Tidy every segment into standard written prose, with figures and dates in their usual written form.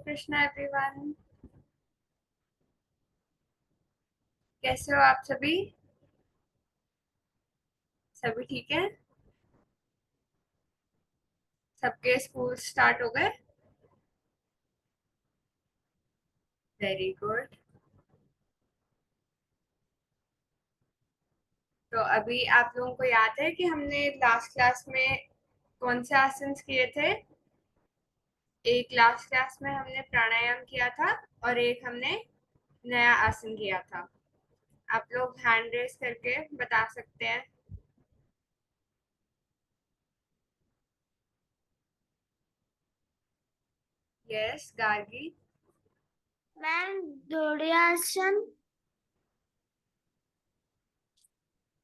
Krishna everyone. कैसे हो आप सभी? सभी ठीक है? सबके स्कूल स्टार्ट हो गए? Very good. तो अभी आप लोगों को याद है कि हमने लास्ट क्लास में कौन से आसन किए थे? एक लास्ट क्लास में हमने प्राणायाम किया था और एक हमने नया आसन किया था। आप लोग हैंड रेस करके बता सकते हैं। यस गार्गी। मैम धुरियासन।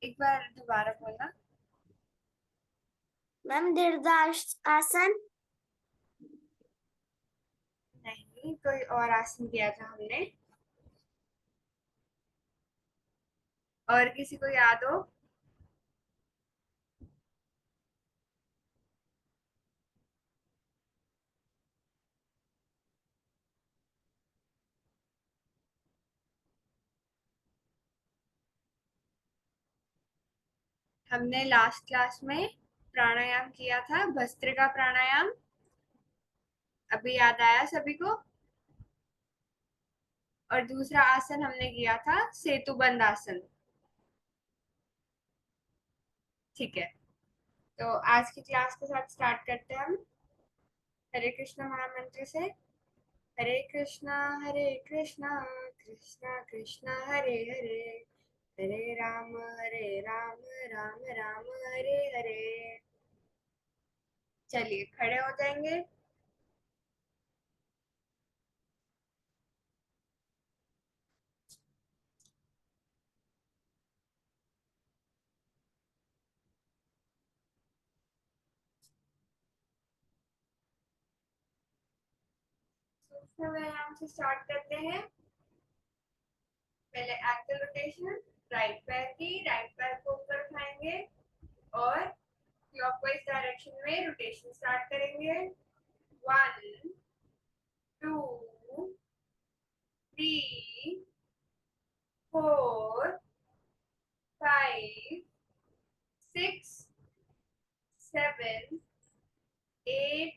एक बार दोबारा बोलना। मैम दीर्घासन। नहीं, कोई और आसन किया था हमने। और किसी को याद हो? हमने लास्ट क्लास में प्राणायाम किया था, भस्त्रिका प्राणायाम। अभी याद आया सभी को? और दूसरा आसन हमने किया था सेतुबंद आसन। ठीक है। तो आज की क्लास के साथ स्टार्ट करते हैं हम हरे कृष्णा महामंत्र से। हरे कृष्णा कृष्णा कृष्णा हरे हरे, हरे राम राम राम हरे हरे। चलिए खड़े हो जाएंगे। सूक्ष्म व्यायाम से स्टार्ट करते हैं। पहले एक्सल रोटेशन। राइट पैर की, राइट पैर को ऊपर उठाएंगे और क्लॉकवाइज डायरेक्शन में रोटेशन स्टार्ट करेंगे। 1 2 3 4 5 6 7 8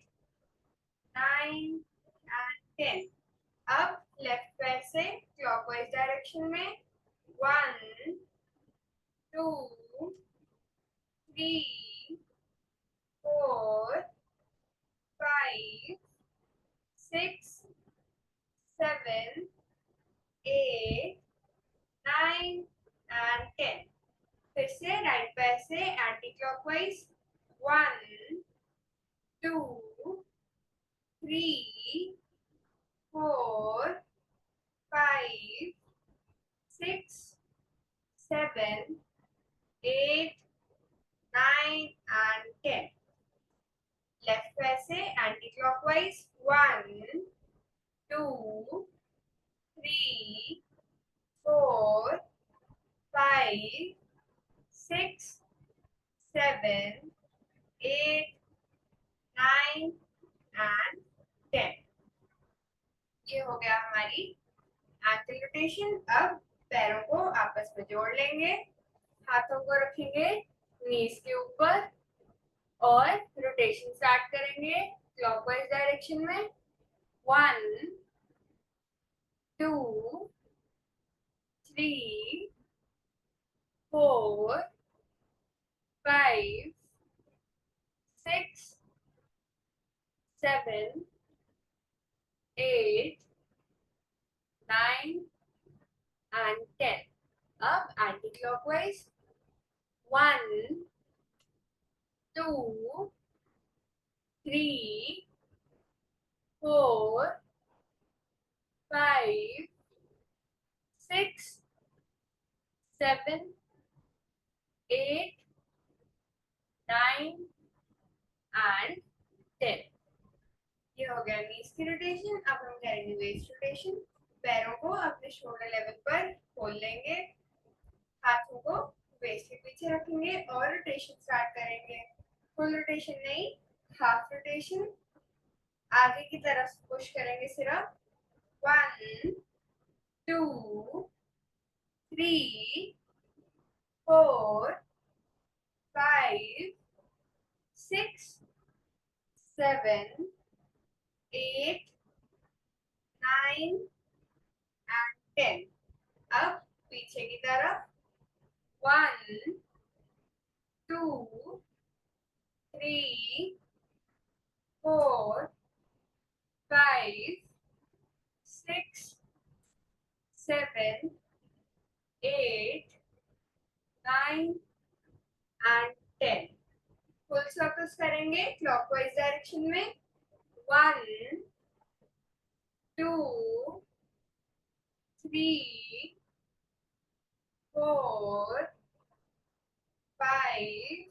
9 एंड 10। अब लेफ्ट पैर से क्लॉकवाइज डायरेक्शन में 1 2 3 4 5 6 7 8 9 एंड 10। फिर से राइट पैर से एंटी क्लॉकवाइज 1 2 3 4 5 6 7 8 9 एंड 10। लेफ्ट पैर से एंटी क्लॉकवाइज 1 2 3 4 5 6 7 8 9 एंड 10। ये हो गया हमारी एंकल रोटेशन। अब पैरों को आपस में जोड़ लेंगे, हाथों को रखेंगे नीज के ऊपर और रोटेशन स्टार्ट करेंगे क्लॉकवाइज डायरेक्शन में। 1 2 3 4 5 6 7 8 9 एंड 10। अब एंटी क्लॉकवाइज 1 2 3 4 5 6 7 8 9 एंड 10। ये हो गया नीज की रोटेशन। अब हम करेंगे वेस्ट रोटेशन। पैरों को अपने शोल्डर लेवल पर खोल लेंगे, हाथों को वेस्ट के पीछे रखेंगे और रोटेशन स्टार्ट करेंगे। फुल रोटेशन नहीं, हाफ रोटेशन। आगे की तरफ पुश करेंगे सिर्फ 1 2 3 4 5 6 7 8 9 and 10। अब पीछे की तरफ 1 2 3 4 5 6 7 8 9 and 10। फुल सर्कल्स करेंगे क्लॉकवाइज डायरेक्शन में 1 2 3 4 5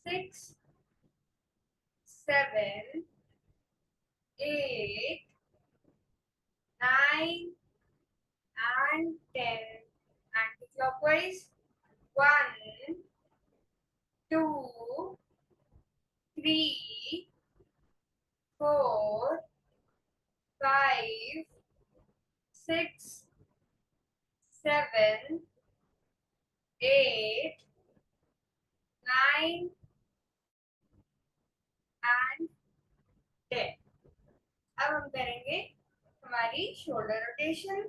6 7 8 9 and 10। Anti-clockwise 1 2 3 4 5 6 7 8 9 and 10। अब हम करेंगे हमारी शोल्डर रोटेशन।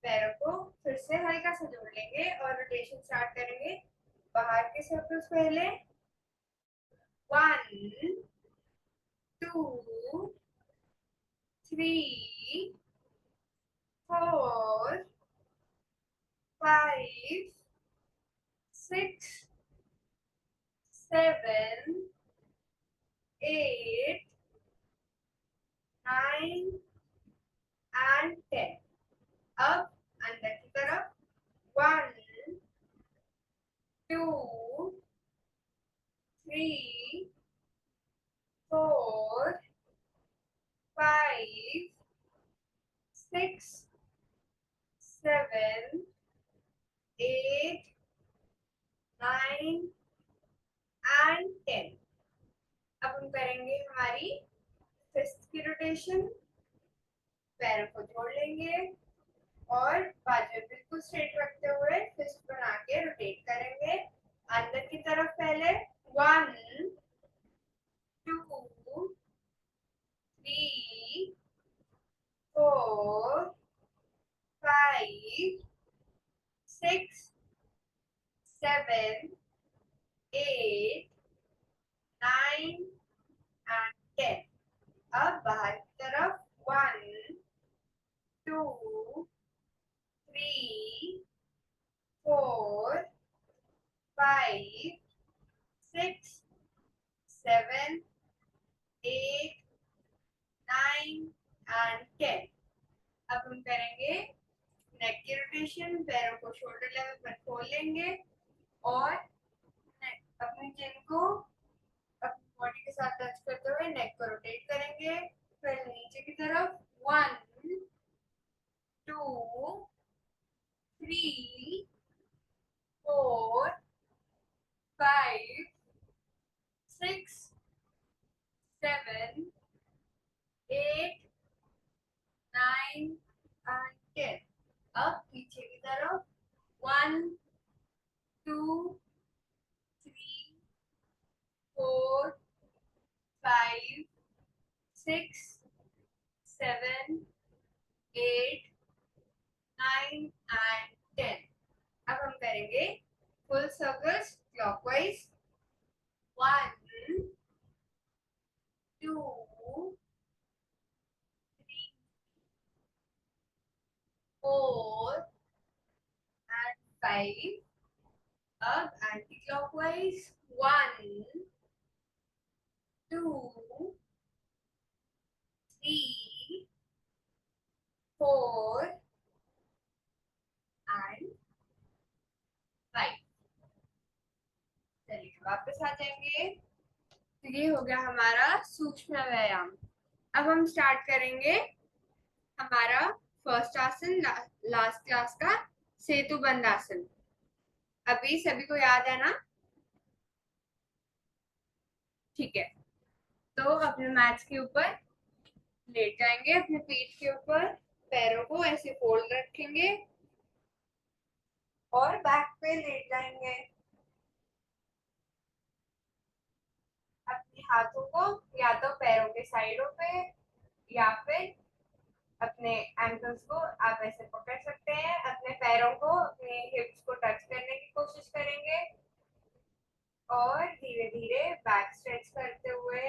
पैरों को फिर से हल्का सा जोड़ लेंगे और रोटेशन स्टार्ट करेंगे। बाहर के सर्कल्स पहले 1 2 3 4 5 6 7 8 9 and 10। अब अंदर की तरफ 1 2 3 4 5 6 7 8 9 and 10। अब हम करेंगे हमारी फिस्ट की रोटेशन। पैरों को जोड़ लेंगे और बाजू बिल्कुल स्ट्रेट रखते हुए फिस्ट बना के रोटेट करेंगे। अंदर की तरफ पहले 1 2 3 4 5 6 7 8 9 and 10। अब बाहर की तरफ 1 2 3 4 5 6 7 8 9 and 10। अब हम करेंगे नेक की रोटेशन। पैरों को शोल्डर लेवल पर खोल लेंगे और अपनी चिन को अपनी बॉडी के साथ टच करते हुए नेक को रोटेट करेंगे। फिर नीचे की तरफ 1 2 3 4 5 6 7 8 9 and 10। अब पीछे की तरफ 1 2 3 4 5 6 7 8 9 and 10। अब हम करेंगे फुल सर्कल्स क्लॉकवाइज 1 2 3 4 and 5। अब एंटी क्लॉकवाइज 1 2 3 4 and 5। चलिए वापस आ जाएंगे। तो ये हो गया हमारा सूक्ष्म व्यायाम। अब हम स्टार्ट करेंगे हमारा फर्स्ट आसन लास्ट क्लास का सेतु बंद आसन। अभी सभी को याद है ना? ठीक है, तो अपने मैट्स के ऊपर लेट जाएंगे, अपने पीठ के ऊपर पैरों को ऐसे फोल्ड रखेंगे और बैक पे लेट जाएंगे। अपने हाथों को या तो पैरों के साइडों पे या फिर अपने एंकल्स को आप ऐसे पकड़ सकते हैं। अपने पैरों को अपने हिप्स को टच करने की कोशिश करेंगे और धीरे धीरे बैक स्ट्रेच करते हुए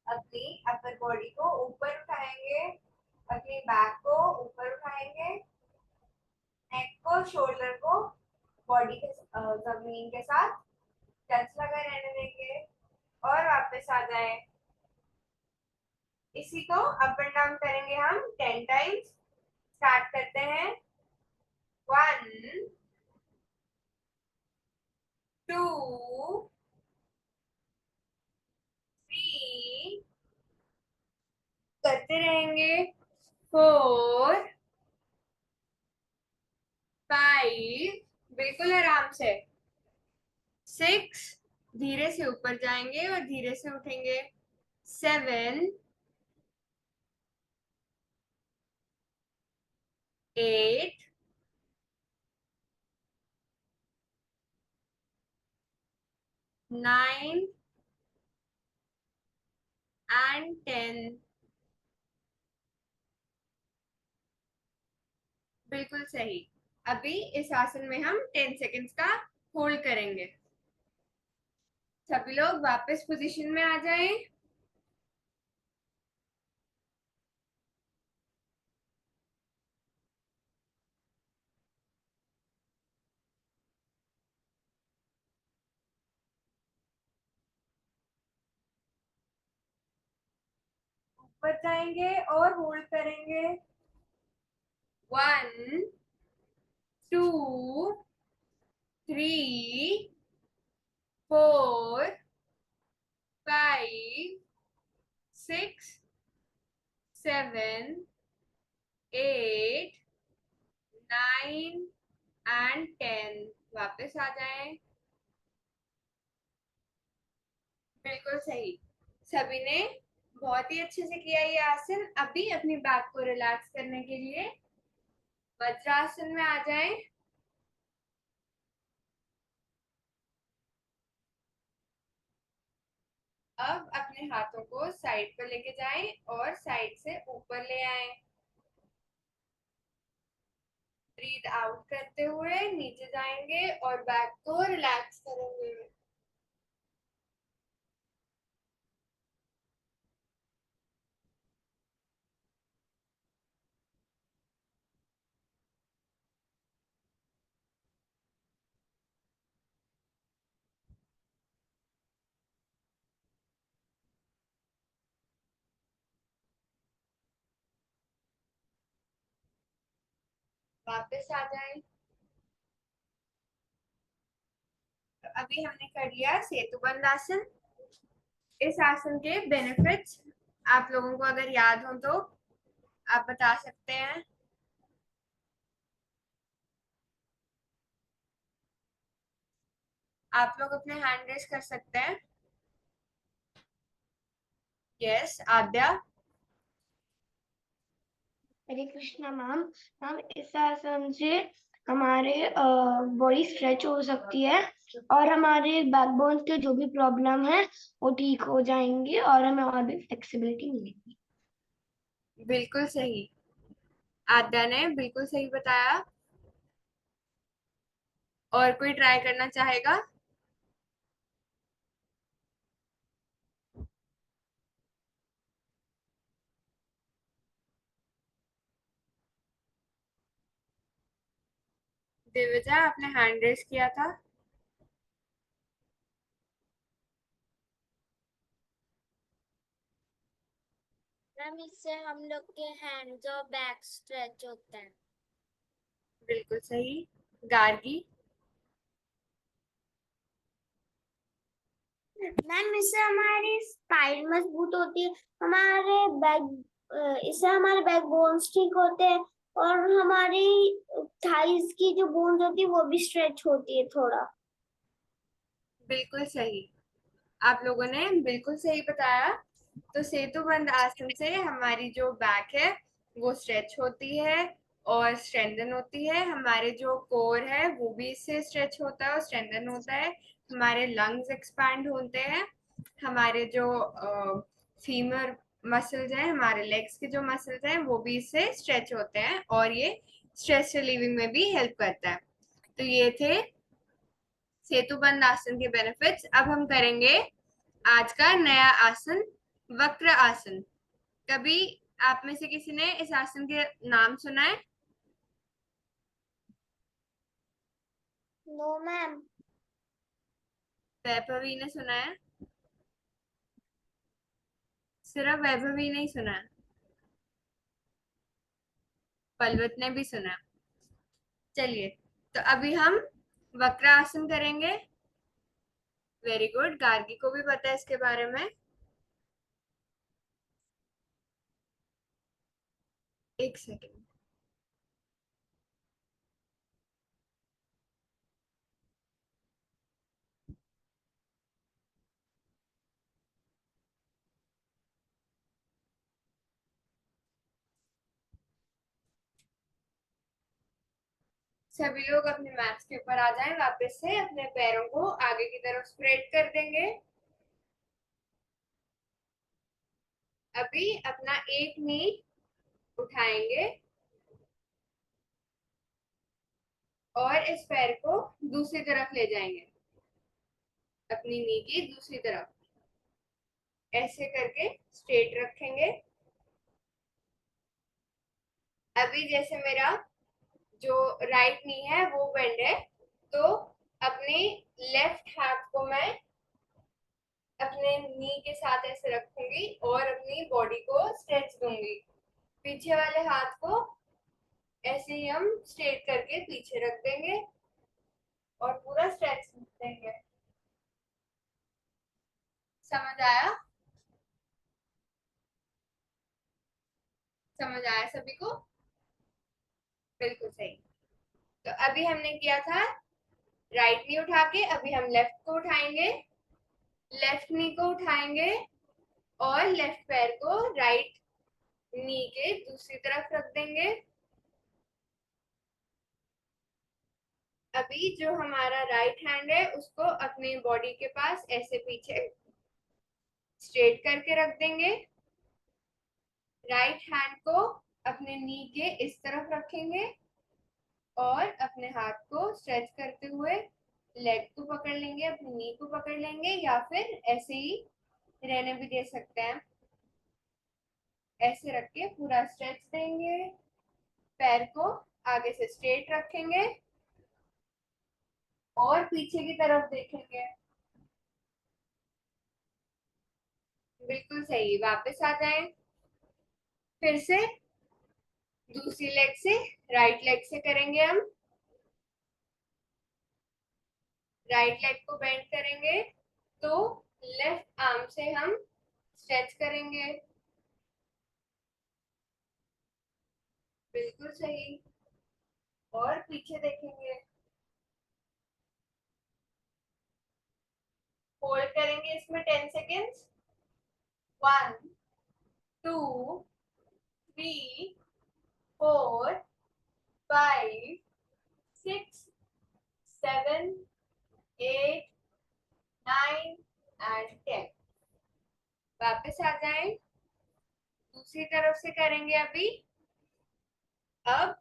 अपनी अपर बॉडी को ऊपर उठाएंगे, अपनी बैक को ऊपर उठाएंगे, नेक को शोल्डर को बॉडी के जमीन के साथ टच लगा रहने देंगे और वापस आ जाए। इसी को अप एंड डाउन करेंगे हम 10 टाइम्स। स्टार्ट करते हैं। 1 2 3 करते रहेंगे। 4 5 बिल्कुल आराम से। 6 धीरे से ऊपर जाएंगे और धीरे से उठेंगे। 7 8 9 एंड 10। बिल्कुल सही। अभी इस आसन में हम 10 सेकेंड्स का होल्ड करेंगे। सभी लोग वापस पोजीशन में आ जाएं। ऊपर जाएंगे और होल्ड करेंगे। 1 2 3 4 5 6 7 8 9 एंड 10। वापस आ जाएं। बिल्कुल सही। सभी ने बहुत ही अच्छे से किया ये आसन। अभी अपनी बैक को रिलैक्स करने के लिए वज्रासन में आ जाएं। अब अपने हाथों को साइड पर लेके जाएं और साइड से ऊपर ले आएं। ब्रीथ आउट करते हुए नीचे जाएंगे और बैक को रिलैक्स करेंगे। वापस आ जाएं। तो अभी हमने कर लिया सेतुबंध आसन। इस आसन के बेनिफिट्स आप लोगों को अगर याद हो तो आप बता सकते हैं। आप लोग अपने हैंड रेस कर सकते हैं। यस आद्या। हरे कृष्णा मैम। मैम इस आसन से हमारे बॉडी स्ट्रेच हो सकती है और हमारे बैकबोन के जो भी प्रॉब्लम है वो ठीक हो जाएंगे और हमें और भी फ्लेक्सिबिलिटी मिलेगी। बिल्कुल सही। आद्या ने बिल्कुल सही बताया। और कोई ट्राई करना चाहेगा? दिव्यजा आपने हैंड रेस किया था। मैम इससे हम लोग के हैंड्स और बैक स्ट्रेच होते हैं। बिल्कुल सही। गार्गी। मैम इससे हमारी स्पाइन मजबूत होती है, हमारे बैक इससे हमारे बैक बोन्स ठीक होते हैं और हमारी थाइस की जो बोन्स होती है वो भी स्ट्रेच होती है थोड़ा। बिल्कुल सही। आप लोगों ने बिल्कुल सही बताया। तो सेतुबंद आसन से हमारी जो बैक है वो स्ट्रेच होती है और स्ट्रेंथन होती है। हमारे जो कोर है वो भी इससे स्ट्रेच होता है और स्ट्रेंथन होता है। हमारे लंग्स एक्सपैंड होते हैं। हमारे जो फीमर मसल्स हैं, हमारे लेग्स के जो मसल्स हैं वो भी इससे स्ट्रेच होते हैं और ये स्ट्रेस रिलीविंग में भी हेल्प करता है। तो ये थे सेतुबंद आसन के बेनिफिट्स। अब हम करेंगे आज का नया आसन, वक्र आसन। कभी आप में से किसी ने इस आसन के नाम सुना है? No ma'am. वैभवी ने सुना है? सिर्फ वैभवी नहीं सुना है, पलवत ने भी सुना है। चलिए, तो अभी हम वक्र आसन करेंगे। वेरी गुड, गार्गी को भी पता है इसके बारे में। एक सेकेंड। सभी लोग अपने मैट्स के ऊपर आ जाएं। वापस से अपने पैरों को आगे की तरफ स्प्रेड कर देंगे। अभी अपना एक नी उठाएंगे और इस पैर को दूसरी तरफ ले जाएंगे, अपनी नी की दूसरी तरफ। ऐसे करके स्ट्रेट रखेंगे। अभी जैसे मेरा जो राइट नी है वो बेंड है, तो अपने लेफ्ट हाथ को मैं अपने नी के साथ ऐसे रखूंगी और अपनी बॉडी को स्ट्रेच दूंगी। पीछे वाले हाथ को ऐसे ही हम स्ट्रेट करके पीछे रख देंगे और पूरा स्ट्रेच देंगे। समझ आया? समझ आया सभी को? बिल्कुल सही। तो अभी हमने किया था राइट नी उठा के, अभी हम लेफ्ट को उठाएंगे। लेफ्ट नी को उठाएंगे और लेफ्ट पैर को राइट नी के दूसरी तरफ रख देंगे। अभी जो हमारा राइट हैंड है उसको अपने बॉडी के पास ऐसे पीछे स्ट्रेट करके रख देंगे। राइट हैंड को अपने नी के इस तरफ रखेंगे और अपने हाथ को स्ट्रेच करते हुए लेग को पकड़ लेंगे, अपनी नी को पकड़ लेंगे, या फिर ऐसे ही रहने भी दे सकते हैं। ऐसे रख के पूरा स्ट्रेच देंगे। पैर को आगे से स्ट्रेट रखेंगे और पीछे की तरफ देखेंगे। बिल्कुल सही। वापस आ जाएं। फिर से दूसरी लेग से, राइट लेग से करेंगे हम। राइट लेग को बेंड करेंगे तो लेफ्ट आर्म से हम स्ट्रेच करेंगे। बिल्कुल सही। और पीछे देखेंगे। होल्ड करेंगे इसमें 10 सेकेंड्स। 1, 2, 3, 4, 5, 6, 7, 8, 9 एंड 10। वापस आ जाएं। दूसरी तरफ से करेंगे अभी। अब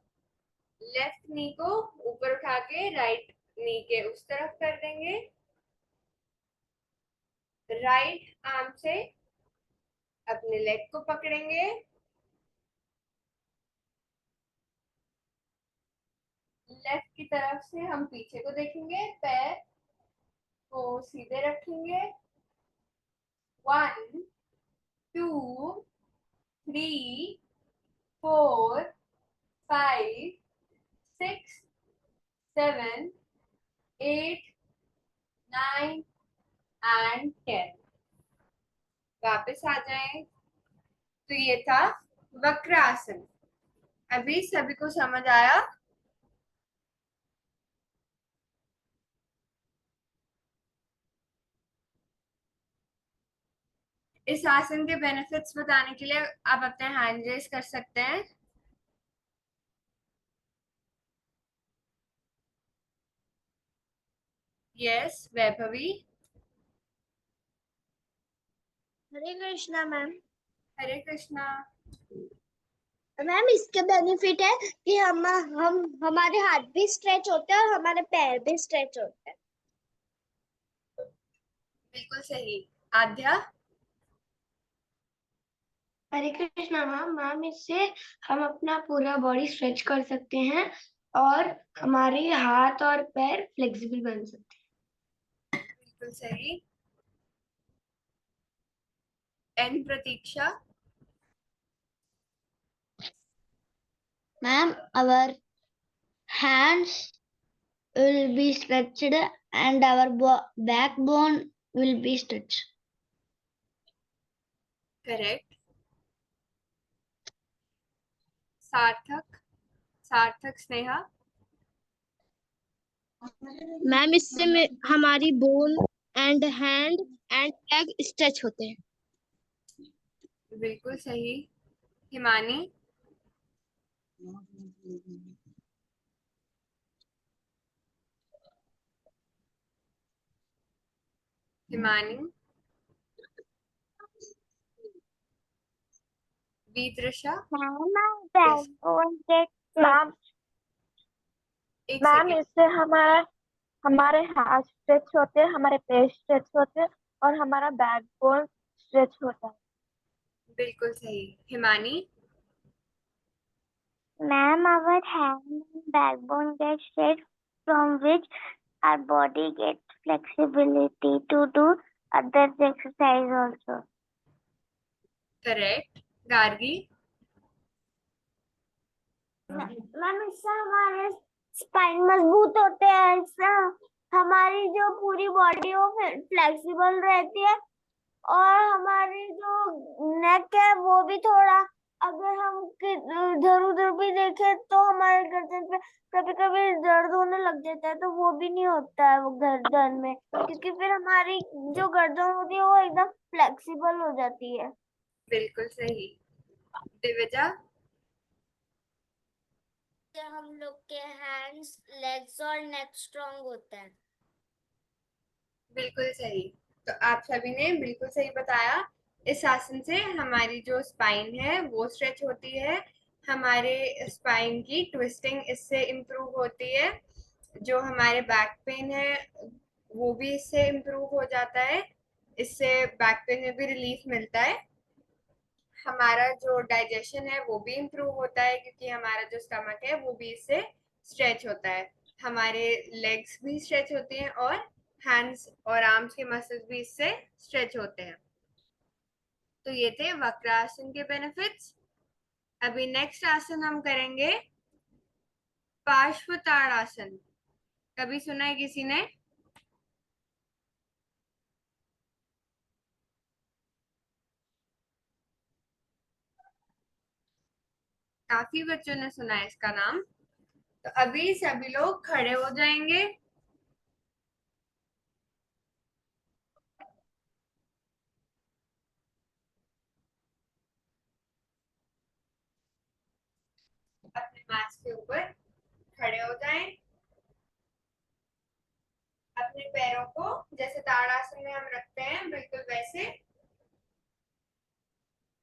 लेफ्ट नी को ऊपर उठा के राइट नी के उस तरफ कर देंगे। राइट आर्म से अपने लेग को पकड़ेंगे। लेफ्ट की तरफ से हम पीछे को देखेंगे, पैर को सीधे रखेंगे। 1, 2, 3, 4, 5, 6, 7, 8, 9 एंड 10। वापस आ जाएं। तो ये था वक्र आसन। अभी सभी को समझ आया? इस आसन के बेनिफिट्स बताने के लिए आप अपने हैंड रेस कर सकते हैं। यस वैभवी। हरे कृष्णा मैम। हरे कृष्णा। मैम इसके बेनिफिट है कि हम हमारे हाथ भी स्ट्रेच होते हैं और हमारे पैर भी स्ट्रेच होते हैं। बिल्कुल सही। आध्या। हरे कृष्णा मैम। मैम इससे हम अपना पूरा बॉडी स्ट्रेच कर सकते हैं और हमारे हाथ और पैर फ्लेक्सिबल बन सकते बिल्कुल सही। एन प्रतीक्षा। हैं। Ma'am our hands will be stretched and our backbone will be stretched. Correct. सार्थक। सार्थक स्नेहा। मैम इससे हमारी bone and hand and leg stretch होते हैं। बिल्कुल सही। हिमानी। हिमानी। विदृशा। मैम मैम एक मैम सेकेंड। इससे हमारे हाथ स्ट्रेच होते हैं, हमारे पैर स्ट्रेच होते हैं और हमारा बैकबोन स्ट्रेच होता है। बिल्कुल सही। Himani. Ma'am, our hand and backbone get straight from which our body gets flexibility to do other exercise also. Correct. Gargi. Ma'am इससे हमारे स्पाइन मजबूत होते हैं, इससे हमारी जो पूरी बॉडी वो फ्लेक्सिबल रहती है और हमारी जो नेक है वो भी थोड़ा, अगर हम इधर उधर भी देखें तो हमारे गर्दन पे कभी कभी दर्द होने लग जाता है, तो वो भी नहीं होता है वो गर्दन में, क्योंकि फिर हमारी जो गर्दन होती है वो एकदम फ्लेक्सिबल हो जाती है। बिल्कुल सही। दिव्यजा। हम लोग के हैंड्स, लेग्स और नेक स्ट्रॉन्ग होता है। बिल्कुल सही। तो आप सभी ने बिल्कुल सही बताया। इस आसन से हमारी जो स्पाइन है वो स्ट्रेच होती है। हमारे स्पाइन की ट्विस्टिंग इससे इम्प्रूव होती है। जो हमारे बैक पेन है वो भी इससे इम्प्रूव हो जाता है। इससे बैक पेन में भी रिलीफ मिलता है। हमारा जो डाइजेशन है वो भी इम्प्रूव होता है क्योंकि हमारा जो स्टमक है वो भी इससे स्ट्रेच होता है। हमारे लेग्स भी स्ट्रेच होती हैं और हैंड्स और आर्म्स के मसल्स भी इससे स्ट्रेच होते हैं। तो ये थे वक्रासन के बेनिफिट्स। अभी नेक्स्ट आसन हम करेंगे पार्श्व ताड़ासन। कभी सुना है किसी ने? काफी बच्चों ने सुना है इसका नाम। तो अभी सभी लोग खड़े हो जाएंगे। अपने मैट के ऊपर खड़े हो जाएं। अपने पैरों को जैसे ताड़ासन में हम रखते हैं बिल्कुल वैसे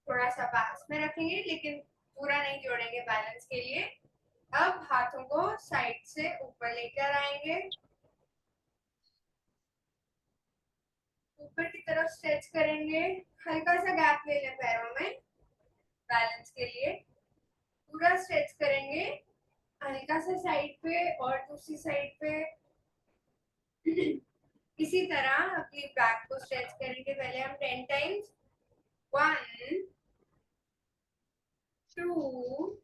थोड़ा सा पास में रखेंगे, लेकिन पूरा नहीं जोड़ेंगे बैलेंस के लिए। अब हाथों को साइड से ऊपर लेकर आएंगे। ऊपर की तरफ स्ट्रेच करेंगे। हल्का सा गैप ले लें पैरों में बैलेंस के लिए। पूरा स्ट्रेच करेंगे। हल्का सा साइड पे और दूसरी साइड पे इसी तरह अपनी बैक को स्ट्रेच करेंगे। पहले हम 10 टाइम्स। 1 2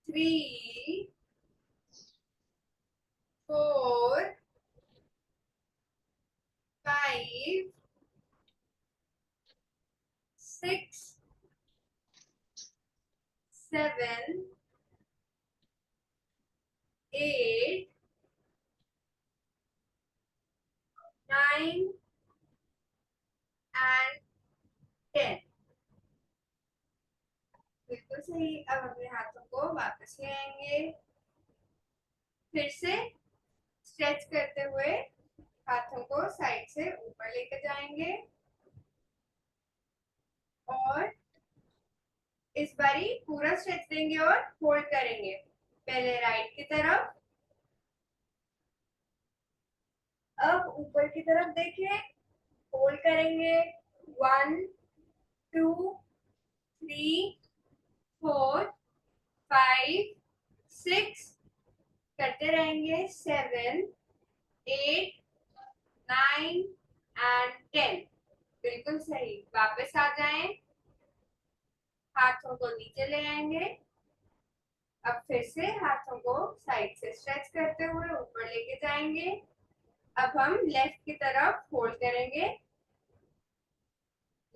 3 4 5 6 7 8 9 बिल्कुल सही। अब अपने हाथों को वापस ले आएंगे, फिर से स्ट्रेच करते हुए हाथों को साइड से ऊपर लेकर जाएंगे और इस बारी पूरा स्ट्रेच देंगे और होल्ड करेंगे। पहले राइट की तरफ, अब ऊपर की तरफ देखें, होल्ड करेंगे 1 2 3 4 5 6, करते रहेंगे 7 8 9 एंड 10। बिल्कुल सही। वापस आ जाएं, हाथों को नीचे ले आएंगे। अब फिर से हाथों को साइड से स्ट्रेच करते हुए ऊपर लेके जाएंगे। अब हम लेफ्ट की तरफ होल्ड करेंगे,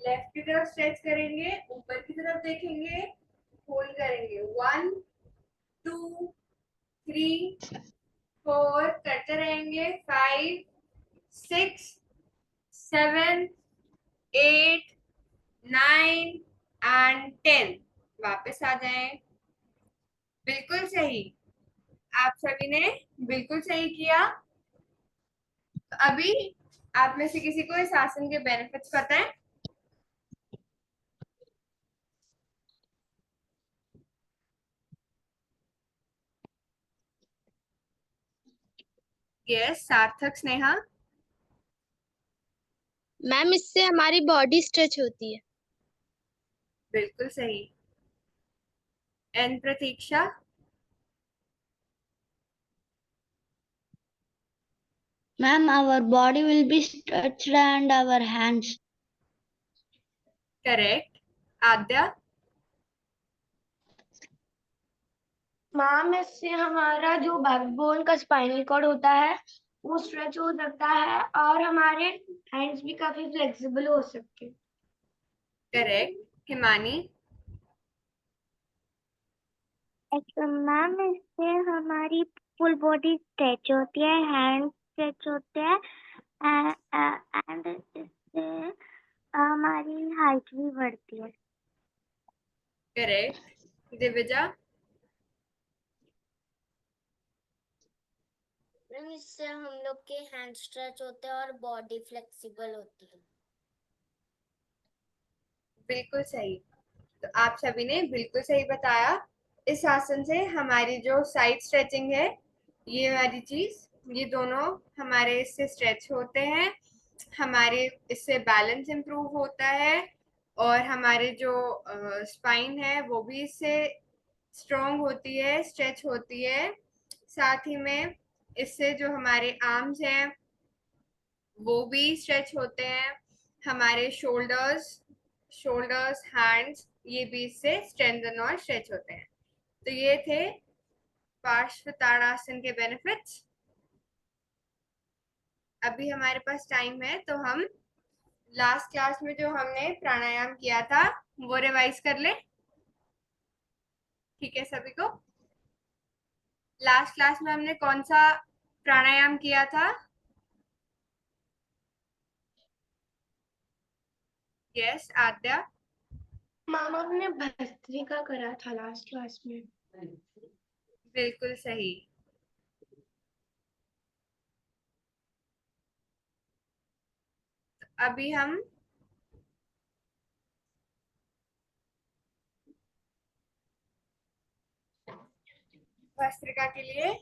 लेफ्ट की तरफ स्ट्रेच करेंगे, ऊपर की तरफ देखेंगे, होल्ड करेंगे 1 2 3 4, करते रहेंगे 5 6 7 8 9 एंड 10। वापस आ जाएं। बिल्कुल सही। आप सभी ने बिल्कुल सही किया। तो अभी आप में से किसी को इस आसन के बेनिफिट्स पता है? यस, सार्थक, स्नेहा। मैम इससे हमारी बॉडी स्ट्रेच होती है। बिल्कुल सही। N Pratiksha. Ma'am, our body will be stretched and our hands. Correct. Aadya. Ma'am इससे हमारा जो बैकबोन का स्पाइनल कॉर्ड होता है वो स्ट्रेच हो सकता है और हमारे हैंड्स भी काफी फ्लेक्सिबल हो सकते हैं। करेक्ट। हिमानी। मैम इससे हमारी फुल बॉडी स्ट्रेच होती है, हैंड स्ट्रेच होते हैं एंड इससे हमारी हाइट भी बढ़ती है। करेक्ट। दिव्यजा। मैम इससे हम लोग के हैंड स्ट्रेच होते हैं और बॉडी फ्लेक्सिबल होती है। बिल्कुल सही। तो आप सभी ने बिल्कुल सही बताया। इस आसन से हमारी जो साइड स्ट्रेचिंग है, ये वाली चीज, ये दोनों हमारे इससे स्ट्रेच होते हैं। हमारे इससे बैलेंस इंप्रूव होता है और हमारे जो स्पाइन है वो भी इससे स्ट्रॉन्ग होती है, स्ट्रेच होती है। साथ ही में इससे जो हमारे आर्म्स हैं वो भी स्ट्रेच होते हैं। हमारे शोल्डर्स हैंड्स, ये भी इससे स्ट्रेंथन और स्ट्रेच होते हैं। तो ये थे पार्श्वताड़ासन के बेनिफिट्स। अभी हमारे पास टाइम है तो हम लास्ट क्लास में जो हमने प्राणायाम किया था वो रिवाइज कर ले। ठीक है सभी को? लास्ट क्लास में हमने कौन सा प्राणायाम किया था? यस, आद्या। मैम हमने भस्त्रिका करा था लास्ट क्लास में। बिल्कुल सही। अभी हम भस्त्रिका के लिए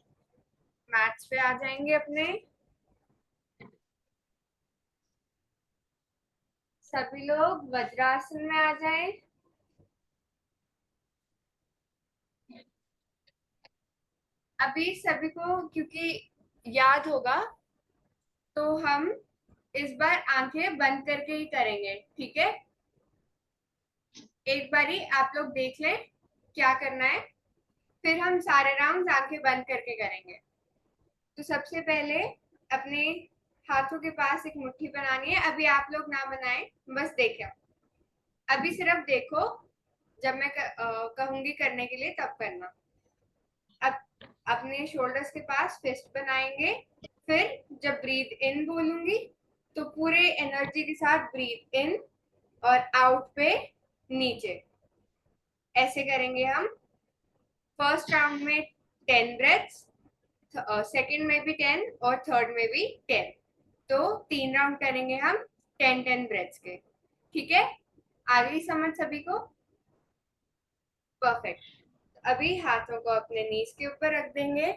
मैट्स पे आ जाएंगे अपने। सभी लोग वज्रासन में आ जाएं। अभी सभी को क्योंकि याद होगा तो हम इस बार आंखें बंद करके ही करेंगे, ठीक है? एक बारी आप लोग देख लें क्या करना है, फिर हम सारे राउंड आंखें बंद करके करेंगे। तो सबसे पहले अपने हाथों के पास एक मुट्ठी बनानी है। अभी आप लोग ना बनाएं, बस देखें। अभी सिर्फ देखो, जब मैं कहूंगी करने के लिए तब करना। अब अपने शोल्डर्स के पास फिस्ट बनाएंगे। फिर जब ब्रीथ इन बोलूंगी तो पूरे एनर्जी के साथ ब्रीथ इन और आउट पे नीचे। ऐसे करेंगे हम। फर्स्ट राउंड में 10 ब्रेथ्स, सेकंड में भी 10 और थर्ड में भी 10। तो 3 राउंड करेंगे हम 10-10 ब्रेथ्स के। ठीक है, आ गई समझ सभी को? परफेक्ट। अभी हाथों को अपने नीज के ऊपर रख देंगे,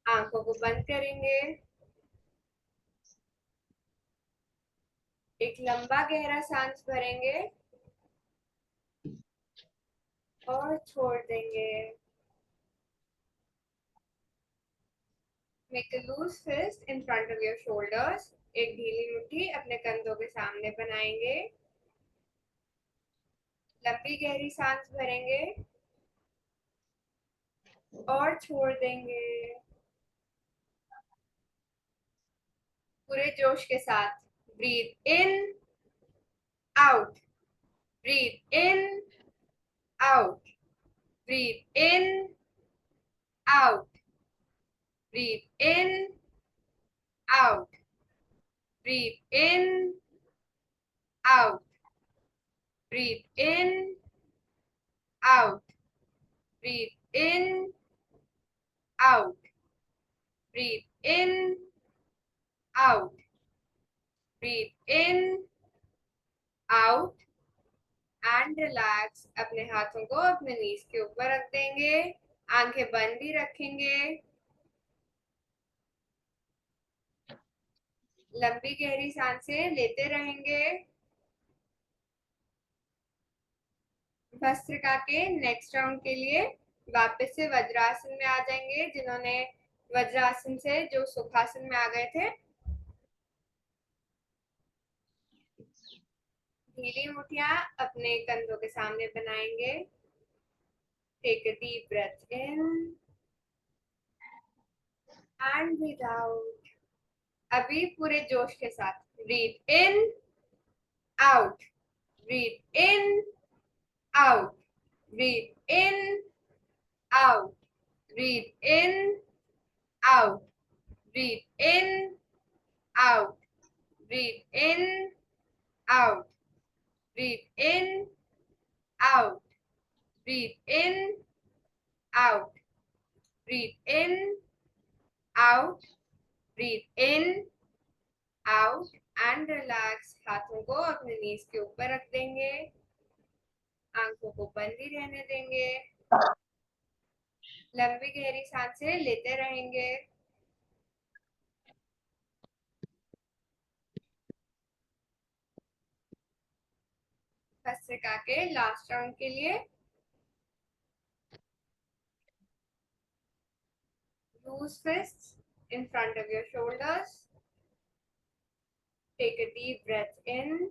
आंखों को बंद करेंगे, एक लंबा गहरा सांस भरेंगे और छोड़ देंगे। Make a loose fist in front of your shoulders. एक ढीली मुट्ठी अपने कंधों के सामने बनाएंगे, लंबी गहरी सांस भरेंगे और छोड़ देंगे पूरे जोश के साथ। Breathe in, out, breathe in, out, breathe in, out, breathe in, out, breathe in, out, breathe in, out, breathe in, out, breathe in, out, breathe in, out and relax. अपने हाथों को अपने नीज के ऊपर रख देंगे, आंखें बंद ही रखेंगे, लंबी गहरी सांसें लेते रहेंगे। भस्त्रिका के नेक्स्ट राउंड के लिए वापस से वज्रासन में आ जाएंगे। जिन्होंने वज्रासन से जो सुखासन में आ गए थे, ढीली मुठियां अपने कंधों के सामने बनाएंगे। Take a deep breath in and breathe out. अभी पूरे जोश के साथ breathe in, out, breathe in, out, breathe in, out, breathe in, out, breathe in, out, breathe in, out, breathe in, out, breathe in, out, breathe in, out, breathe in, out and relax. हाथों को अपने नीज के ऊपर रख देंगे, आंखों को बंद ही रहने देंगे, लंबी गहरी सांसें लेते रहेंगे। भस्त्रिका के लास्ट राउंड के लिए loose fists in front of your shoulders. Take a deep breath in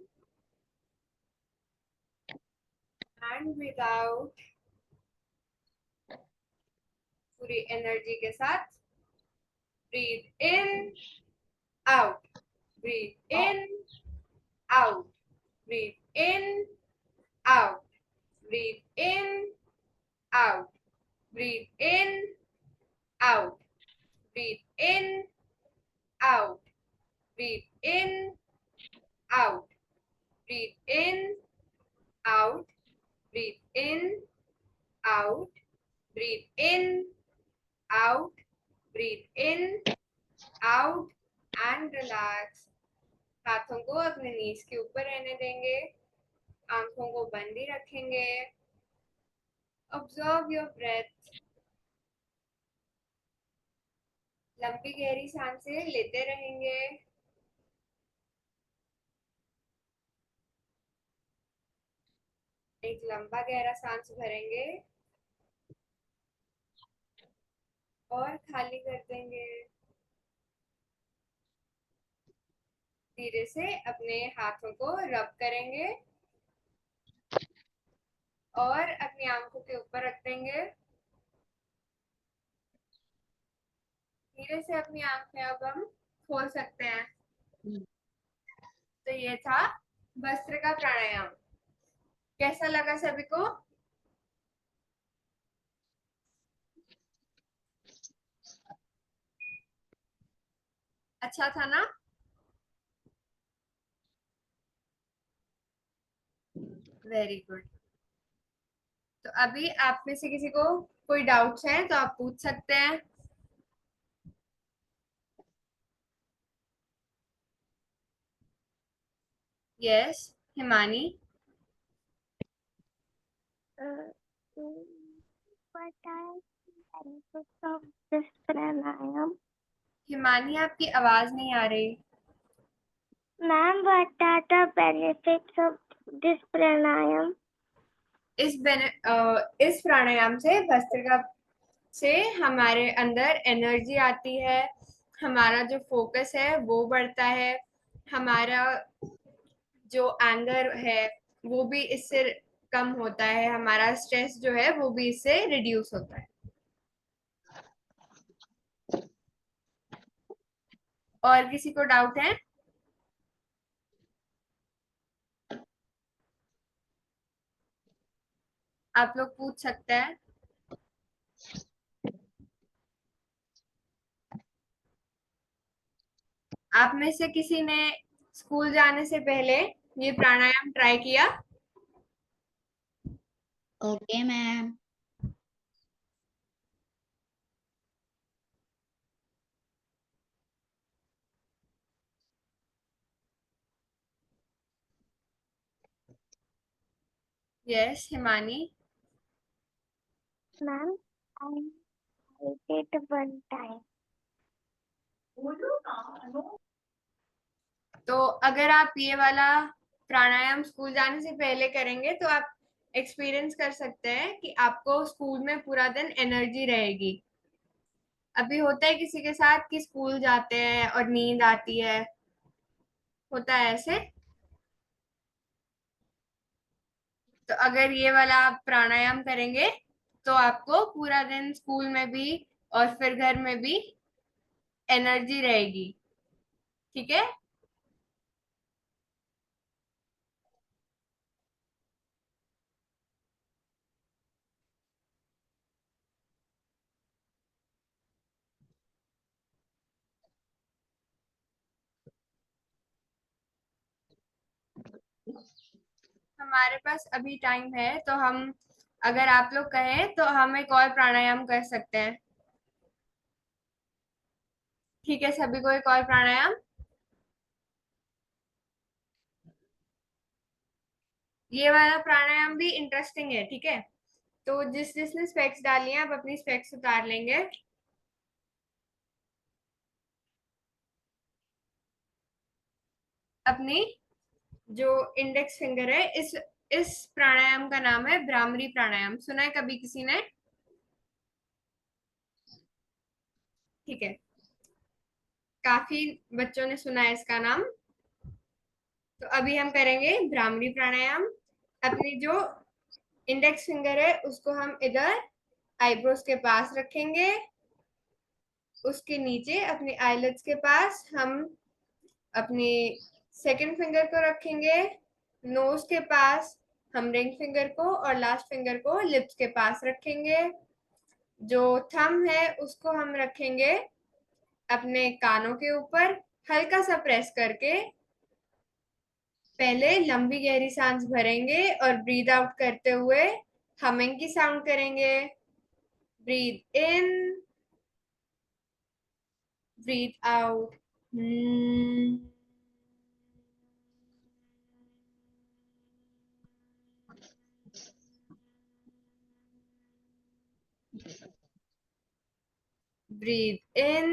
and breathe out. पूरी एनर्जी के साथ breathe in, out, breathe in, out, breathe in, out, breathe in, out, breathe in, out, breathe in, out, breathe in, out, breathe in, out, breathe in, out, breathe in, out, breathe in, out and relax. हाथों को अपने नीज के ऊपर रहने देंगे, आंखों को बंद ही रखेंगे। Observe your breath. लंबी गहरी सांसें लेते रहेंगे, एक लंबा गहरा सांस भरेंगे और खाली कर देंगे। धीरे से अपने हाथों को रब करेंगे और अपनी आंखों के ऊपर रख देंगे। धीरे से अपनी आंखें अब हम खोल सकते हैं। तो ये था भस्त्रिका प्राणायाम। कैसा लगा सभी को? अच्छा था ना? Very good. तो अभी आप में से किसी को कोई डाउट्स हैं तो आप पूछ सकते हैं। Yes, Himani. Uh, what are the benefits of this pranayam? Himani, आपकी आवाज नहीं आ रही। Ma'am, what are the benefits of this pranayam? इस प्राणायाम से भस्त्रिका से हमारे अंदर एनर्जी आती है, हमारा जो फोकस है वो बढ़ता है, हमारा जो एंगर है वो भी इससे कम होता है, हमारा स्ट्रेस जो है वो भी इससे रिड्यूस होता है। और किसी को डाउट है? आप लोग पूछ सकते हैं। आप में से किसी ने स्कूल जाने से पहले ये प्राणायाम ट्राई किया? Okay, ma'am. Yes, Himani. Ma'am, I did one time. तो अगर आप ये वाला प्राणायाम स्कूल जाने से पहले करेंगे तो आप एक्सपीरियंस कर सकते हैं कि आपको स्कूल में पूरा दिन एनर्जी रहेगी। अभी होता है किसी के साथ कि स्कूल जाते हैं और नींद आती है, होता है ऐसे। तो अगर ये वाला आप प्राणायाम करेंगे तो आपको पूरा दिन स्कूल में भी और फिर घर में भी एनर्जी रहेगी। ठीक है। हमारे पास अभी टाइम है तो हम, अगर आप लोग कहें तो हम एक और प्राणायाम कर सकते हैं। ठीक है, सभी को एक और प्राणायाम। ये वाला प्राणायाम भी इंटरेस्टिंग है। ठीक है, तो जिसने स्पेक्स डाली है आप अपनी स्पेक्स उतार लेंगे। अपनी जो इंडेक्स फिंगर है, इस प्राणायाम का नाम है भ्रामरी प्राणायाम। सुना है कभी किसी ने? ठीक है, काफी बच्चों ने सुना है इसका नाम। तो अभी हम करेंगे भ्रामरी प्राणायाम। अपनी जो इंडेक्स फिंगर है उसको हम इधर आईब्रोज के पास रखेंगे, उसके नीचे अपने आईलिड्स के पास हम अपनी सेकंड फिंगर को रखेंगे, नोज के पास हम रिंग फिंगर को और लास्ट फिंगर को लिप्स के पास रखेंगे। जो थंब है उसको हम रखेंगे अपने कानों के ऊपर, हल्का सा प्रेस करके पहले लंबी गहरी सांस भरेंगे और ब्रीद आउट करते हुए हमिंग की साउंड करेंगे। Breathe in, breathe out. Breathe in,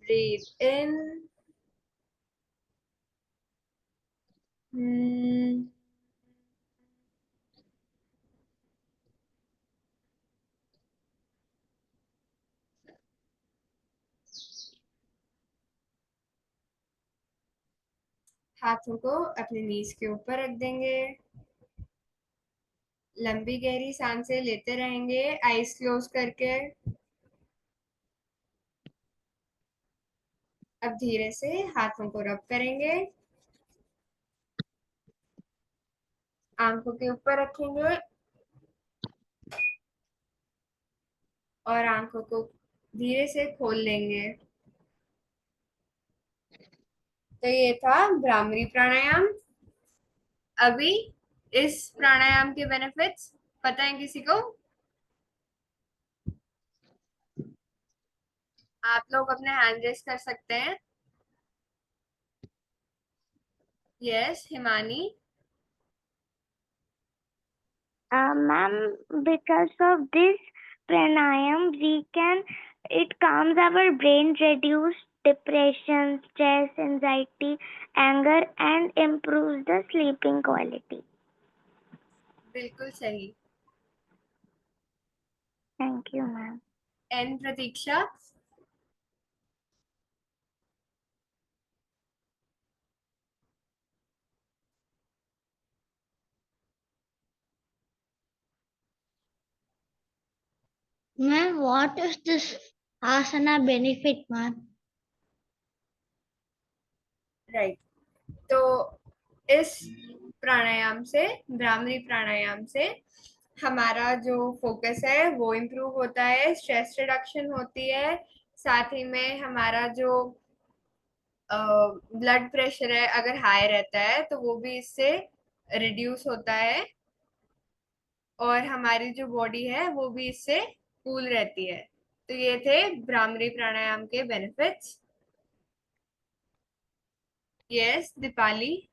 breathe in, हाथों को अपने नीज के ऊपर रख देंगे, लंबी गहरी सांसें लेते रहेंगे आईज क्लोज करके। अब धीरे से हाथों को रब करेंगे। आंखों के ऊपर रखेंगे और आंखों को धीरे से खोल लेंगे। तो ये था भ्रामरी प्राणायाम। अभी इस प्राणायाम के बेनिफिट्स पता है किसी को? आप लोग अपने हैंड रेस कर सकते हैं। Yes, Himani. Ma'am, because of this pranayam, it calms our brain, reduce depression, stress, anxiety, anger, and improves the sleeping quality. बिल्कुल सही। Thank you, ma'am. N Pratiksha. Ma'am, what is this asana benefit, ma'am? Right. तो इस प्राणायाम से, भ्रामरी प्राणायाम से हमारा जो focus है वो इम्प्रूव होता है, स्ट्रेस रिडक्शन होती है, साथ ही में हमारा जो ब्लड प्रेशर है अगर हाई रहता है तो वो भी इससे रिड्यूस होता है, और हमारी जो बॉडी है वो भी इससे कूल रहती है। तो ये थे भ्रामरी प्राणायाम के benefits. Yes, Deepali.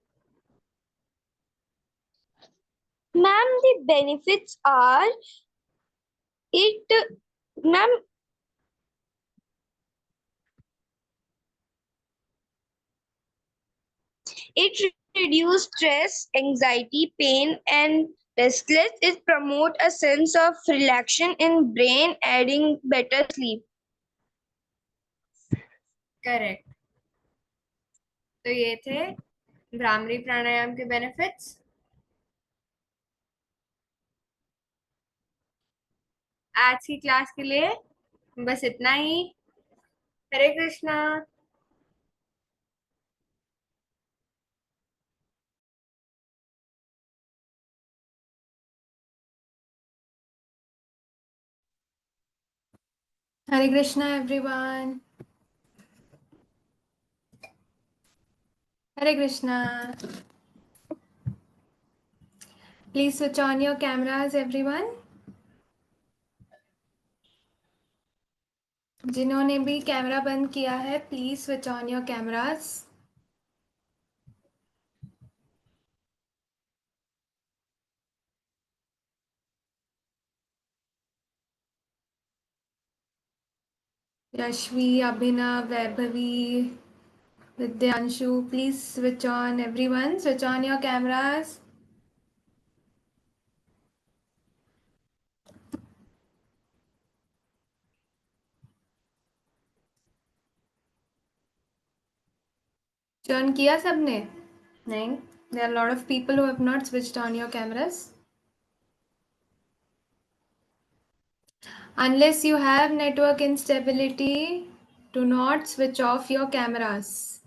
Ma'am, the benefits are ma'am, it reduces stress, anxiety, pain, and restless. It promotes a sense of relaxation in brain, adding better sleep. Correct. तो ये थे भ्रामरी प्राणायाम के बेनिफिट्स। आज की क्लास के लिए बस इतना ही। हरे Krishna. Hare Krishna, everyone. Hare Krishna. Please switch on your cameras, everyone. जिन्होंने भी कैमरा बंद किया है, please switch on your cameras. Yashvi, Abhinav, Vaibhavi, Vidyanshu, please switch on. Everyone, switch on your cameras. Turn किया सबने? नहीं? There are a lot of people who have not switched on your cameras. Unless you have network instability, do not switch off your cameras.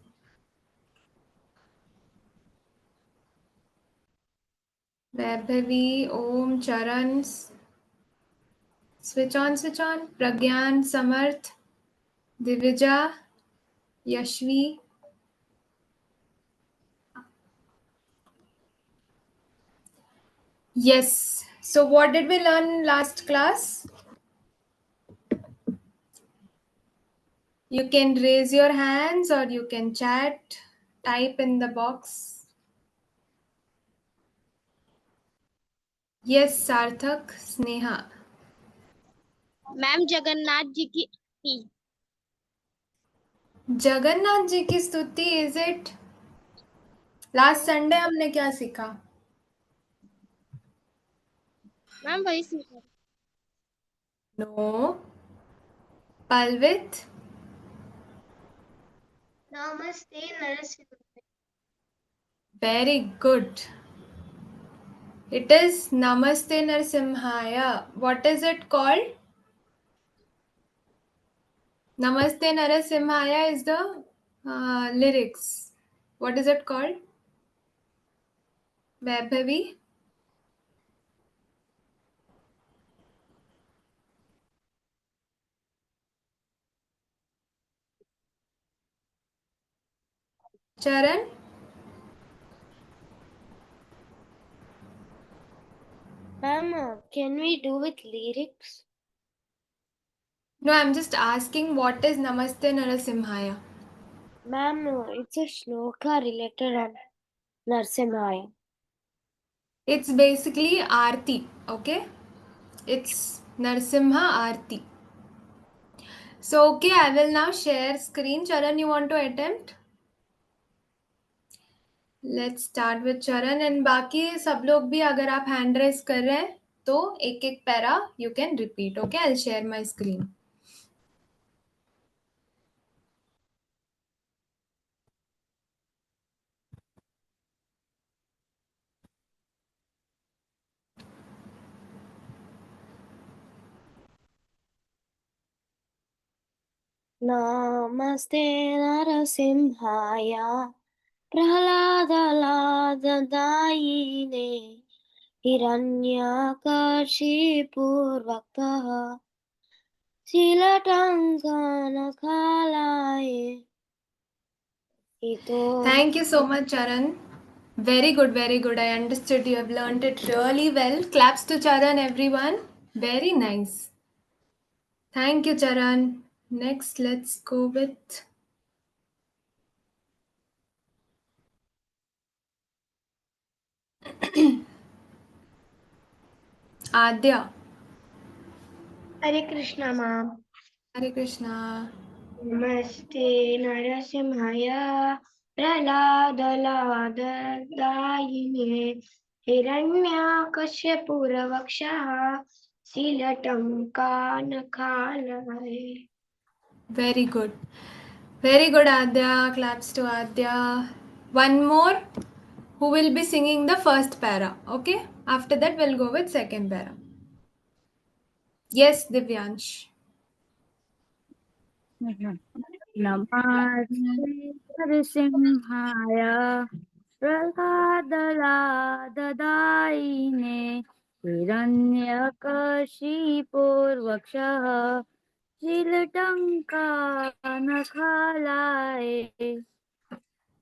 Vaibhavi, Om, Charan, switch on, switch on. Pragyan, Samarth, Divija, Yashvi. Yes. So what did we learn last class? You can raise your hands or you can chat, type in the box. Yes, Sarthak, Sneha. Ma'am Jagannath ji की जगन्नाथ जी की स्तुति, is it? Last Sunday हमने क्या सीखा? Ma'am वही सीखा। No. Palvit? नमस्ते Narasimha. Very good. It is Namaste Narasimhaya. What is it called? Namaste Narasimhaya is the lyrics. What is it called? Vaibhavi? Charan? Ma'am, can we do with lyrics? No, I'm just asking what is Namaste Narasimhaya? Ma'am, it's a shloka related on Narsimhaya. It's basically Aarti, okay? It's Narsimha Aarti. So, okay, I will now share screen. Charan, you want to attempt? Let's start with Charan and बाकी सब लोग भी अगर आप hand raise कर रहे हैं तो एक एक para you can repeat. Okay, I'll share my screen. Namaste Narasimhaya Prahaladaladaine Hiranyakashipurvaktaha Silatankanakalaye Ito Thank you so much, Charan. Very good, very good. I understood. You have learned it really well. Claps to Charan, everyone. Very nice. Thank you, Charan. Next, let's go with Adya. Hare Krishna, ma'am. Hare Krishna. Namaste Narasimhaya Praladaladaine Hiranyakashipuravakshah Silatankanakalaye. Very good. Very good, Adya. Claps to Adya. One more. Who will be singing the first para? Okay. After that, we'll go with second para. Yes, Divyansh. Namaste Narasimhaya Praladaladaine Hiranyakashipurvakshah Shilatankanakalaye.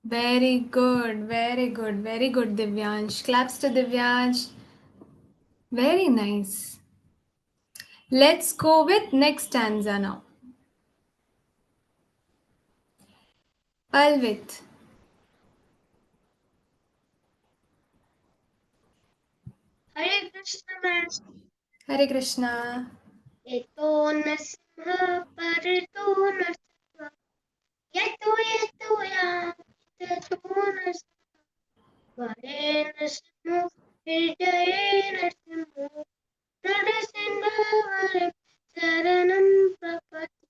Very good, very good, very good, Divyansh. Claps to Divyansh. Very nice. Let's go with next stanza now. Palvit. Hare Krishna, ma'am. Hare Krishna. Yeto Narasimha Parito Narasimha Yeto Yam Yeto Narasimha Vare Narasimha Hridaye Narasimha Narasimha Vare Saranam Prapati.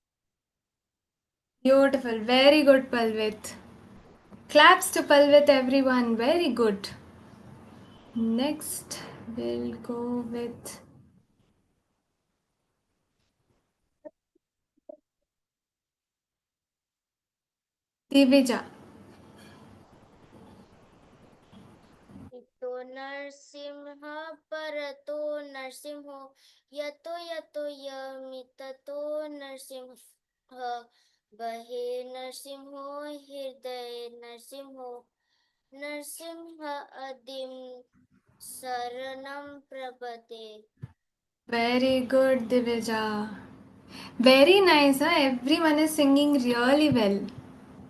Beautiful. Very good, Palvit. Claps to Palvit, everyone. Very good. Next, we'll go with Divija. इतो नरसिंह परतो नरसिंहो यतो यतो यमिततो नरसिंह बहे नरसिंहो हृदय नरसिंहो नरसिंह अदिम शरणं प्रपते. Very good, Divija. Very nice, huh? Everyone is singing really well.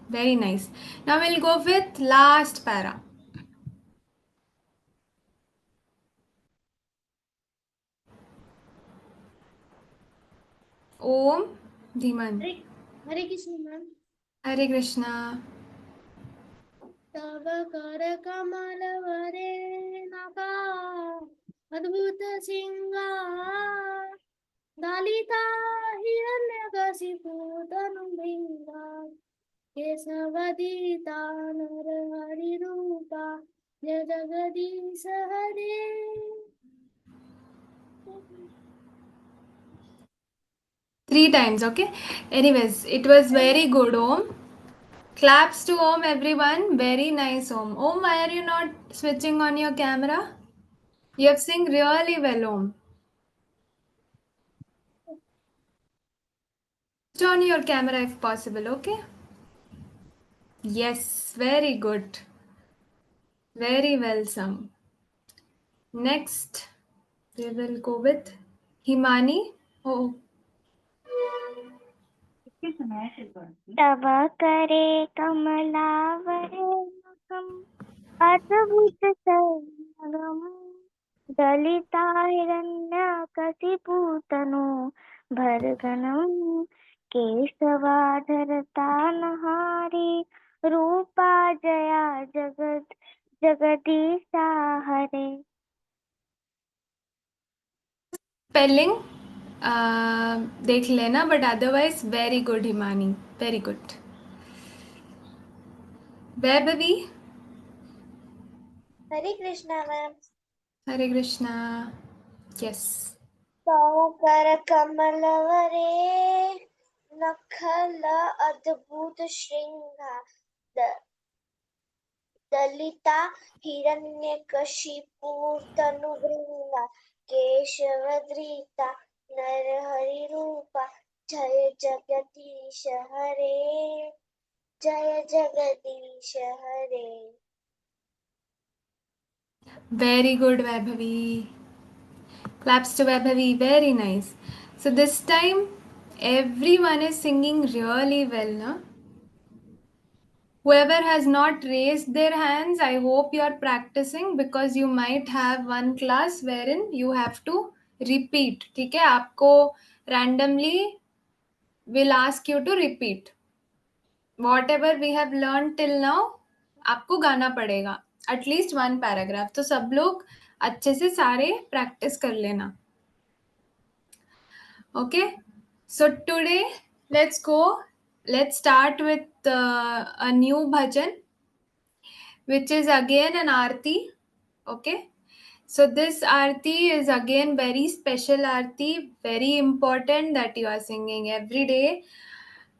Very nice. Now we'll go with last para. Om Dhiman. Hare Krishna, ma'am. Hare Krishna. तव कर कमल वरे नका अद्भुत सिंगार दलिता हिरण्यकशिपु तनुबिंगा केशवदीता नरहरिरूपा जय जगदीश हरे. Three times, okay? Anyways, it was very good, Om. Claps to Om, everyone. Very nice, Om. Om, why are you not switching on your camera? You have sing really well, Om. Switch on your camera if possible, okay? Yes, very good. Very well sung. Next, we will go with Himani. Oh, तव करे कमलावरे मुखम् अद्भुत सौम्यगम् दलिता हिरण्यकशिपूतनो भर्गनम् केशवाधरता नहारी रूपा जया जगदीशा हरे. spelling देख लेना, but otherwise very good Himani, very good. Vaibhavi. Hare Krishna, ma'am. Hare Krishna. Yes. कर कमलवरे नखल अद्भुत श्रृंगार दलिता हिरण्यकशिपु तनुभृंगा केशवधृता नरहरि रूपा जय जगदीश हरे जय जगदीश हरे. Very good, Vaibhavi. Claps to Vaibhavi. Very nice. So this time, everyone is singing really well, na? Whoever has not raised their hands, I hope you are practicing because you might have one class wherein you have to repeat. ठीक है, आपको randomly will ask you to repeat. Whatever we have learned till now, आपको गाना पड़ेगा. At least one paragraph. तो सब लोग अच्छे से सारे practice कर लेना. Okay, so today let's start with a new bhajan, which is again an aarti. Okay, so this aarti is again very special aarti, very important that you are singing every day.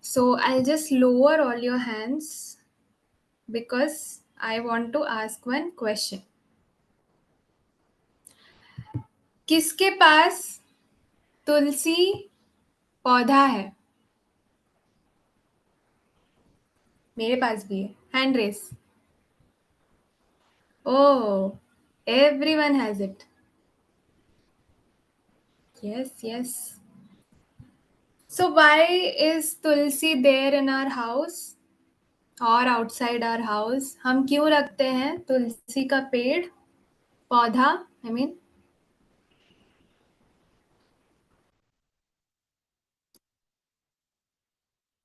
So I'll just lower all your hands because I want to ask one question. किसके पास तुलसी पौधा है? मेरे पास भी है. Hand raise. Oh, everyone has it. Yes, yes. So why is tulsi there in our house or outside our house? हम क्यों रखते हैं तुलसी का पेड़, पौधा? I mean,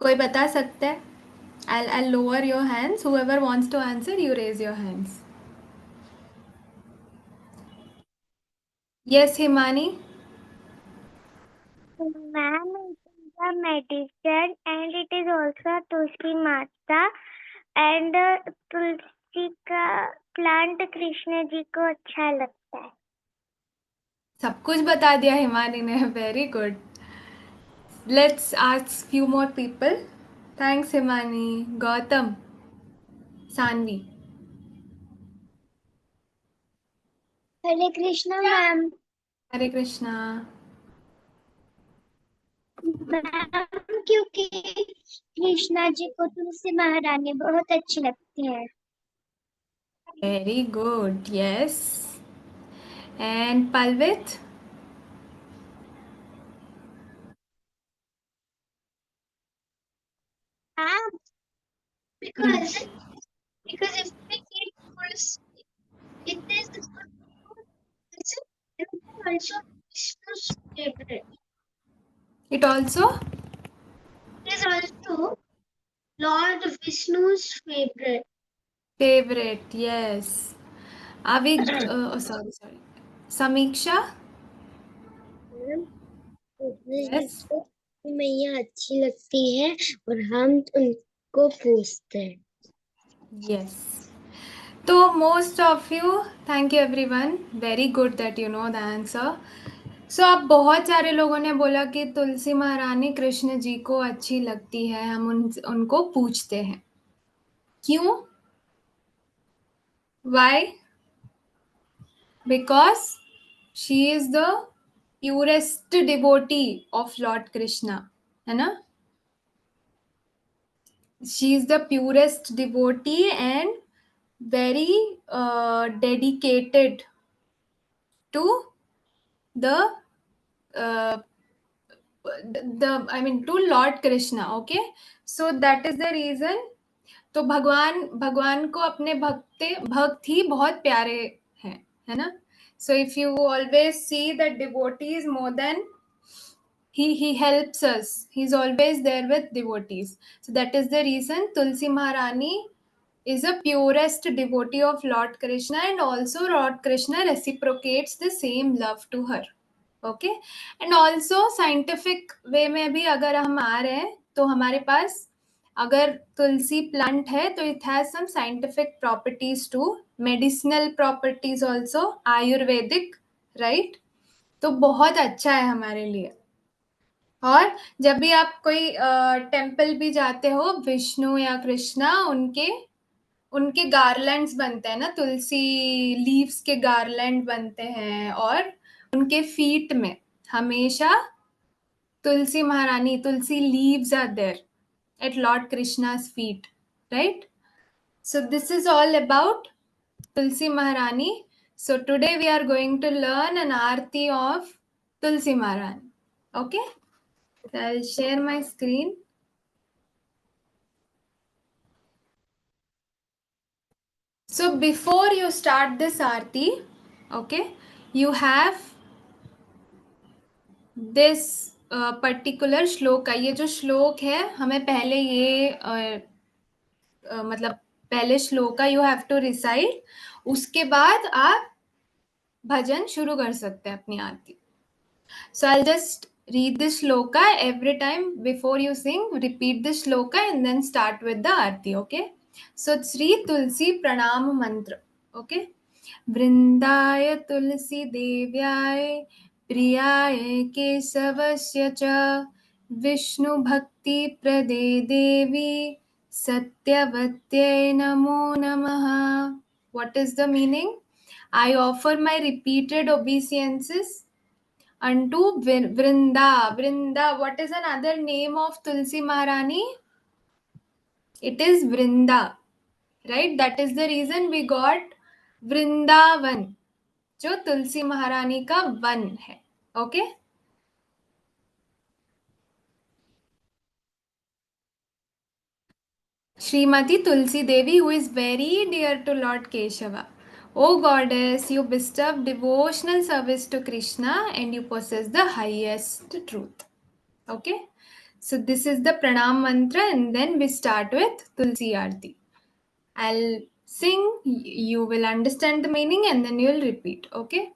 कोई बता सकता है? I'll lower your hands. Whoever wants to answer, you raise your hands. Yes, Himani. Ma'am, it is a medicine and it is also Tulsi Mata and तुलसी का प्लांट कृष्ण जी को अच्छा लगता है. सब कुछ बता दिया हिमानी ने. Very good. Let's ask few more people. Thanks, Himani. Gautam. Sanvi. Hare Krishna ma'am. Hare Krishna. Ma'am क्योंकि कृष्णा जी को तुलसी महारानी बहुत अच्छी लगती है. Very good. Yes. And Palvit? Because if we keep first, it is also Vishnu's favorite. It also? It is also Lord Vishnu's favorite. Favorite. Yes. Avik. Sorry. Samiksha? Yes. मैया अच्छी लगती है और हम उनको पूछते हैं. Yes. So most of you, thank you everyone. Very good that you know the answer. So अब बहुत सारे लोगों ने बोला कि तुलसी महारानी कृष्ण जी को अच्छी लगती है. हम उनको पूछते हैं. क्यों? Why? Because she is the purest devotee of Lord Krishna. है ना? she is the purest devotee and very dedicated to the uh, to Lord Krishna. Okay, so that is the reason. तो भगवान भगवान को अपने भक्त ही बहुत प्यारे हैं, है ना? So if you always see that devotee is more than he helps us. He's always there with devotees. So that is the reason Tulsi Maharani is a purest devotee of Lord Krishna, and also Lord Krishna reciprocates the same love to her. Okay, and also scientific way में भी अगर हम आ रहे हैं तो हमारे पास अगर तुलसी plant है तो it has some scientific properties too, medicinal properties also, Ayurvedic, right? तो बहुत अच्छा है हमारे लिए. और जब भी आप कोई टेम्पल भी जाते हो, विष्णु या कृष्णा, उनके गार्लैंड्स बनते हैं ना, तुलसी लीव्स के गार्लैंड बनते हैं, और उनके फीट में हमेशा तुलसी महारानी, तुलसी leaves are there at Lord Krishna's feet, right? So this is all about Tulsi Maharani. So today we are going to learn an aarti of Tulsi Maharani. Okay? So I'll share my screen. So before you start this aarti, okay, you have this particular श्लोक. ये जो श्लोक है हमें पहले ये मतलब पहले श्लोक का यू हैव टू रिसाइट, उसके बाद आप भजन शुरू कर सकते हैं अपनी आरती. So I'll just read this shloka every time before you sing. Repeat this shloka and then start with the aarti. Okay. So Sri Tulsi Pranam Mantra. Okay. वृंदाय तुलसी देव्याय प्रियाय केशवस्य च विष्णु भक्ति प्रदे देवी सत्यवत्यै नमो नमः. What is the meaning? I offer my repeated obeisances unto Vrinda. Vrinda, what is another name of Tulsi Maharani? It is Vrinda, right? That is the reason we got Vrindavan, जो तुलसी महारानी का one है. Okay, Srimati Tulsi Devi, who is very dear to Lord Keshava. O goddess, you bestow devotional service to Krishna and you possess the highest truth. Okay, so this is the Pranam mantra, and then we start with Tulsi Aarti. I'll sing, you will understand the meaning, and then you'll repeat. Okay.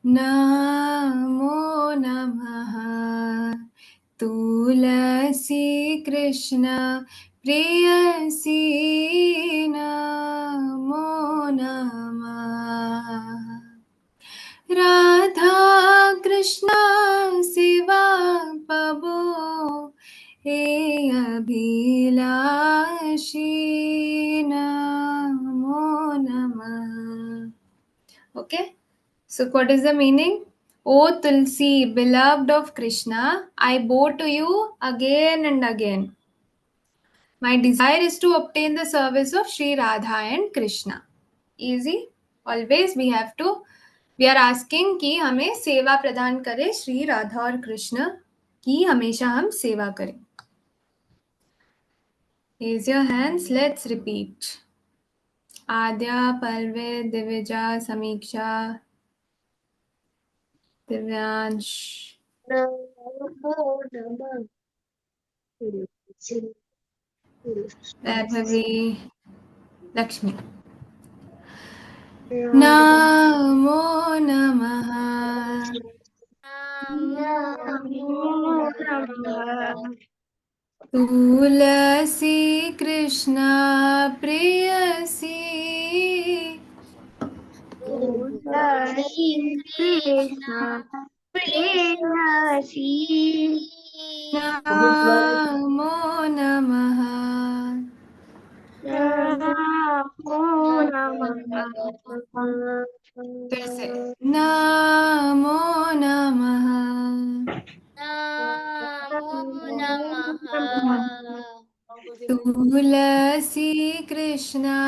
Namo Namaha Tulasi Krishna Priyasi. Namo Namaha Radha Krishna Siva Pabo He Abhilashi. Namo Namaha. Okay. So what is the meaning? O Tulsi, beloved of Krishna, I bow to you again and again. My desire is to obtain the service of Sri Radha and Krishna. Easy. Always we are asking कि हमें सेवा प्रदान करे श्री राधा और कृष्ण की हमेशा हम सेवा करें. Raise your hands. Let's repeat. Adya, Palve, Divija, Samiksha, Divyansh, Vaibhavi, Lakshmi. Namo Namaha Tulasi Krishna Priyasi. Krishna Priyasi. Namo Namaha Namo Namaha. फिर से Namo Namaha Namo Namaha तुलसी कृष्णा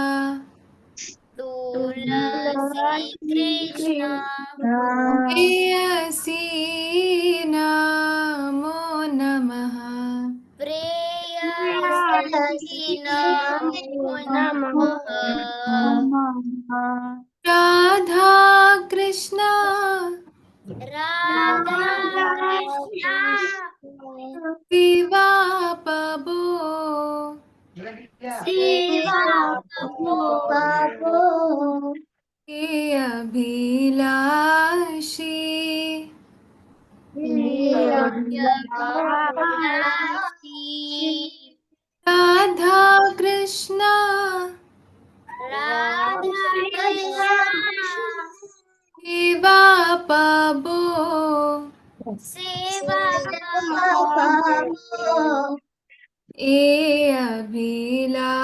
तुलसी कृष्णा प्रेयसी नमो नमः प्रेयसी नमो नमः राधा कृष्णा राधा कृष्णा शिवा पबो सेवा हे अभिलाषी अभिलाषी राधा कृष्णा राधा कृष्णा शिवा पबो सेवा ए अभिलाषी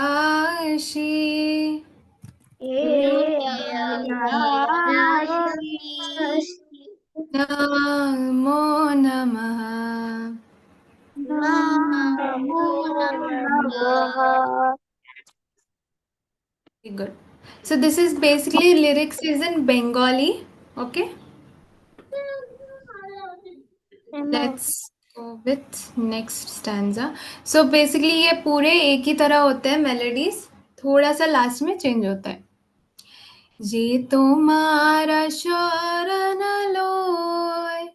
नमो नमः नमो नमः Very good. So this is basically lyrics is in Bengali. Okay. Let's go with next stanza. So basically ये पूरे एक ही तरह होते हैं melodies. थोड़ा सा लास्ट में चेंज होता है. ये तुम्हारा शरण लोय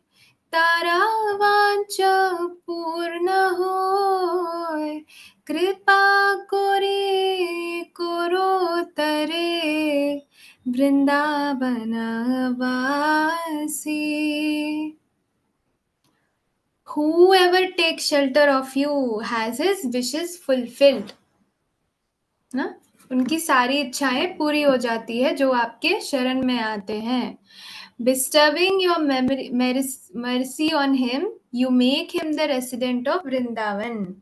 तारा वांछा पूर्ण होय कृपा करे करो तरे वृंदावन वासी. Whoever takes shelter of you has his wishes fulfilled. ना उनकी सारी इच्छाएं पूरी हो जाती है जो आपके शरण में आते हैं. Bestowing your mercy on him, you make him the resident of Vrindavan.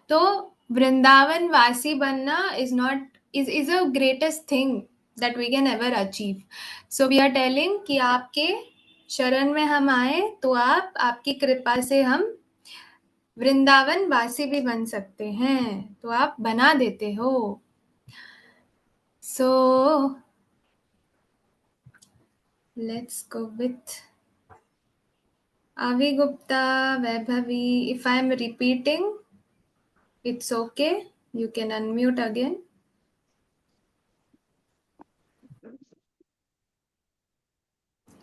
तो वृंदावन वासी बनना is a greatest thing that we can ever achieve. So we are telling कि आपके शरण में हम आए तो आपकी कृपा से हम वृंदावन वासी भी बन सकते हैं. तो आप बना देते हो. So let's go with Avi Gupta, Vaibhavi. If I am repeating, it's okay. You can unmute again.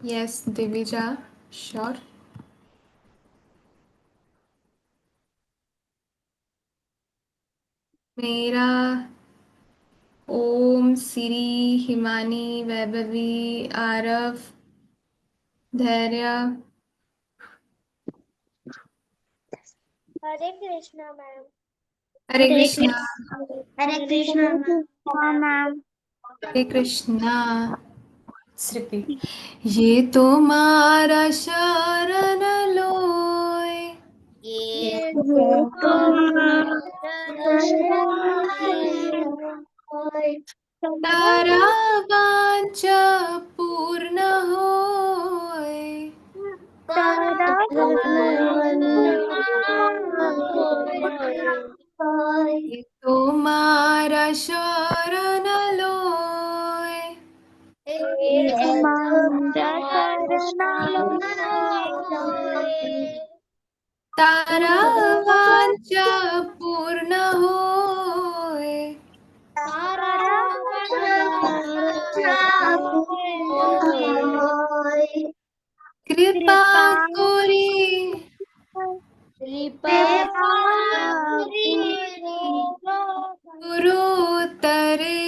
Yes, Divija, sure. मेरा ओम, सिरी, हिमानी, वैभवी, आरव, धैर्य. हरे कृष्णा मैम. हरे कृष्णा. हरे कृष्णा मैम. हरे कृष्णा. Repeat. ये तुम्हारा शरण लोय ये तारा वांछा पूर्ण होय ये तुम्हारा शरण लोय तारा वांछा पूर्ण होय कृपा करी गुरु तरे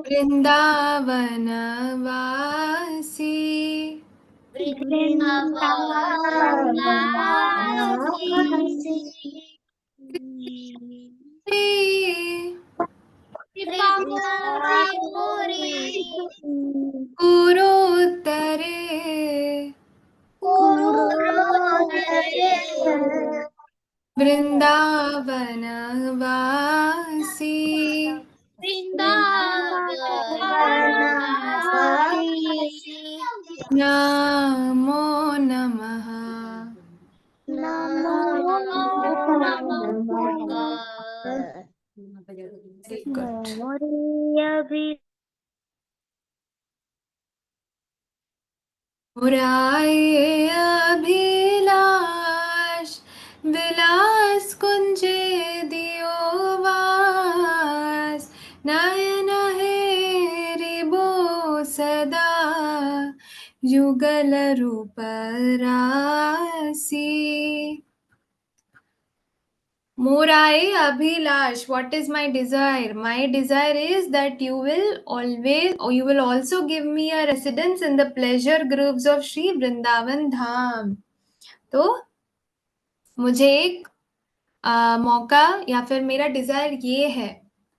वृंदावन वासी. गुरु तरे वृंदावन वासी. नमो नमः. Very good. मुराए अभिलाष विलास कुंजे दियो वास नयन हेरिबो सदा युगल रूप रासी. Morai Abhilash, what is my desire? My desire is that you will always, or you will also give me a residence in the pleasure groves of Sri Vrindavan Dham. तो मुझे एक मौका या फिर मेरा डिजायर ये है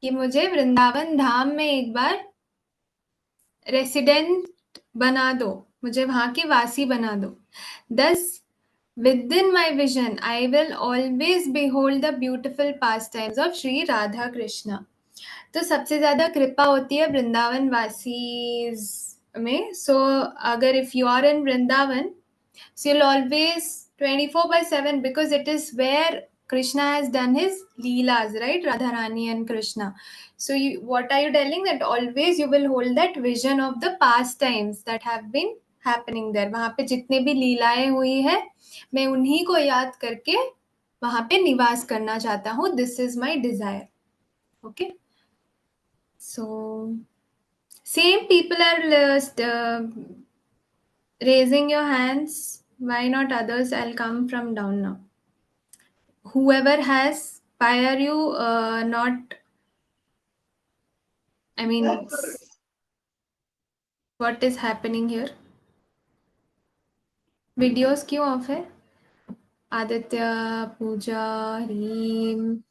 कि मुझे वृंदावन धाम में एक बार रेसिडेंट बना दो, मुझे वहां की वासी बना दो. Thus, within my vision, I will always behold the beautiful pastimes of Sri Radha Krishna. तो सबसे ज्यादा कृपा होती है वृंदावन वासीज में. सो अगर if you are in Vrindavan, so you'll always 24/7, because it is where Krishna has done his leelas, right? Radharani and Krishna. So what are you telling? That always you will hold that vision of the pastimes that have been happening there. वहाँ पे जितने भी लीलाएं हुई है, मैं उन्हीं को याद करके वहाँ पे निवास करना चाहता हूँ. This is my desire. Okay. So same people are raising your hands. Why not others? I'll come from down now. Whoever has, why are you not, I mean, what is happening here? Videos क्यों of है? आदित्य, पूजा, रीम,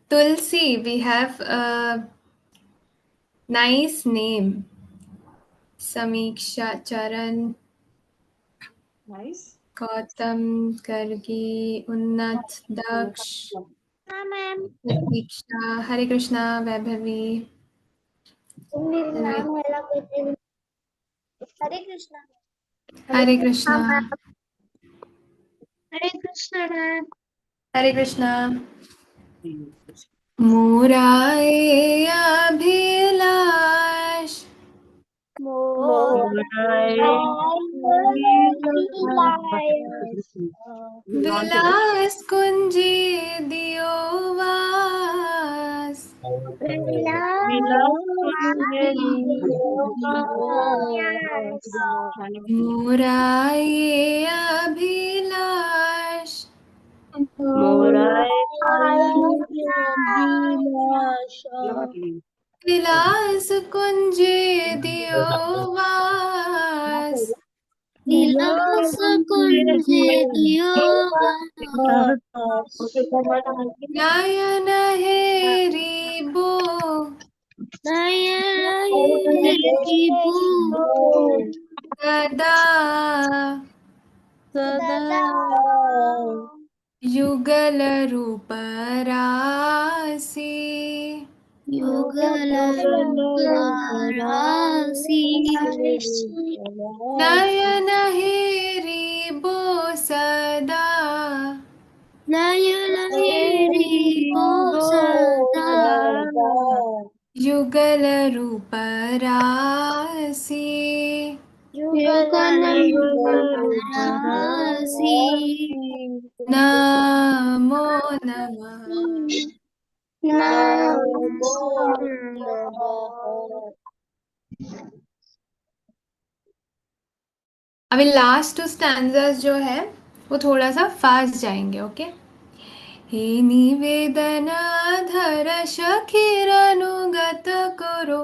Tulsi, we have a nice name. Samiksha, Charan, Nice. Gautam, Gargi, उन्नत, दक्ष, प्रतीक्षा, हरे कृष्णा, वैभवी, हरे कृष्णा. हरे कृष्णा, हरे Krishna ma'am. Hare Krishna. मुराए Abhilash विलास कुंजी दियो वास मुराए अभिलाष विलास कुंजे दियो वास विलास कुंजे दियो नयन हेरी बो सदा युगल रूप रासी युगल राशि नयन हेरी बो सदा नयन हेरी बो सदा युगल रूप रासी युगल राशि नमो नमः. अभी लास्ट 2 स्टैंजास जो है वो थोड़ा सा फास्ट जाएंगे. ओके. हे निवेदन धर शखीरनुगत करो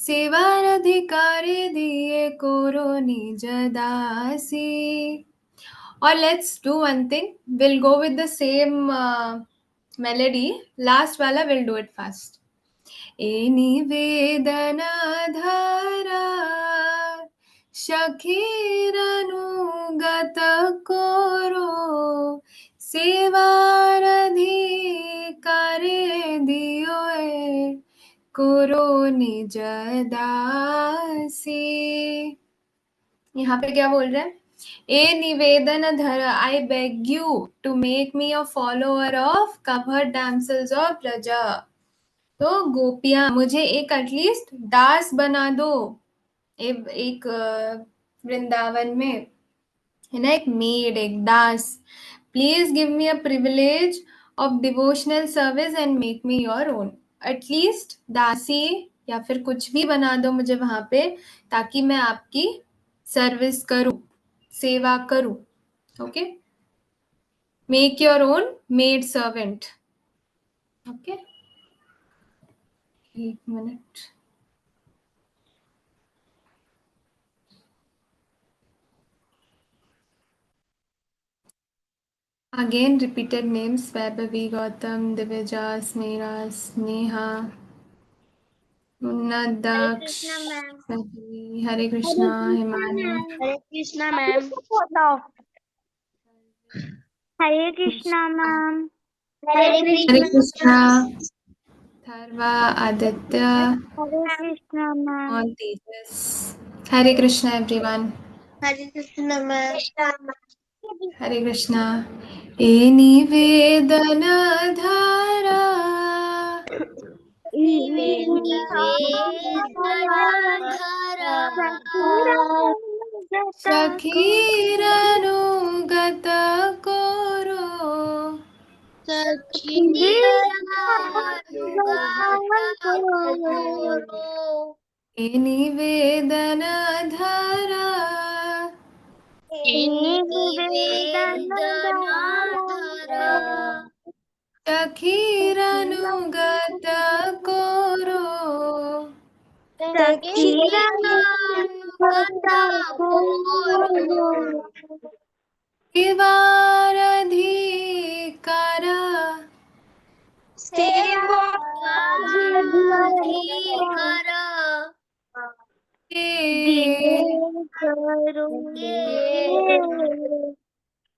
सेवार अधिकारी दिए करो निज दासी. और let's do one thing. Will go with the same melody. Last वाला will do it fast. ए निवेदन धरा शखीरनुगत कोरो सेवार अधिकारे दियो कोरो निज दासी. यहाँ पे क्या बोल रहे हैं? A Nivedana I beg you to make me a follower of covered damsels of Braja. तो गोपियां मुझे एक एटलीस्ट दास बना दो। एक वृंदावन में है ना, एक मेड, एक दास। Please give me a privilege of devotional service and make me your own. At least दासी या फिर कुछ भी बना दो मुझे वहां पे, ताकि मैं आपकी सर्विस करूं, सेवा करूं। Okay, make your own maid servant. Okay, एक minute. Again, repeated names: Vaibhavi, Gautam, Divya, Smeera, Sneha, Munna, Daksh, Krishna, ma'am. Vaibhavi, Hare Krishna, Himani, Hare Krishna, ma'am. Hare Krishna, ma'am. Hare Hare Krishna. Krishna, Tharva, Aditya, Hare Krishna, ma'am. all Tejas. Hare Krishna, everyone. Hare Krishna, ma'am. Hare Krishna. E Nivedana Dhara Sakhiranugata Koro E Nivedana Dhara Sakhiranugata Koro Kivaradhikara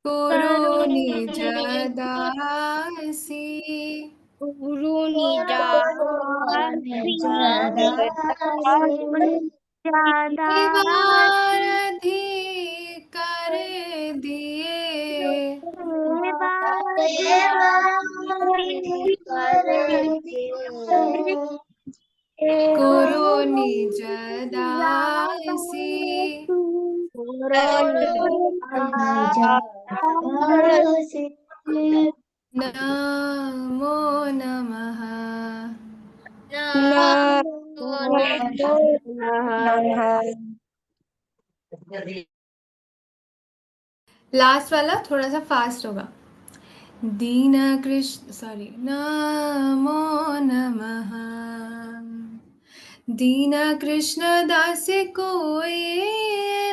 Kuru Nijadasi Kivaradhikare diye Kuru Nijadasi Namo Namaha. Last वाला थोड़ा सा fast होगा। दीना Krishna, sorry, नमो नमः। दीना कृष्ण दास कोई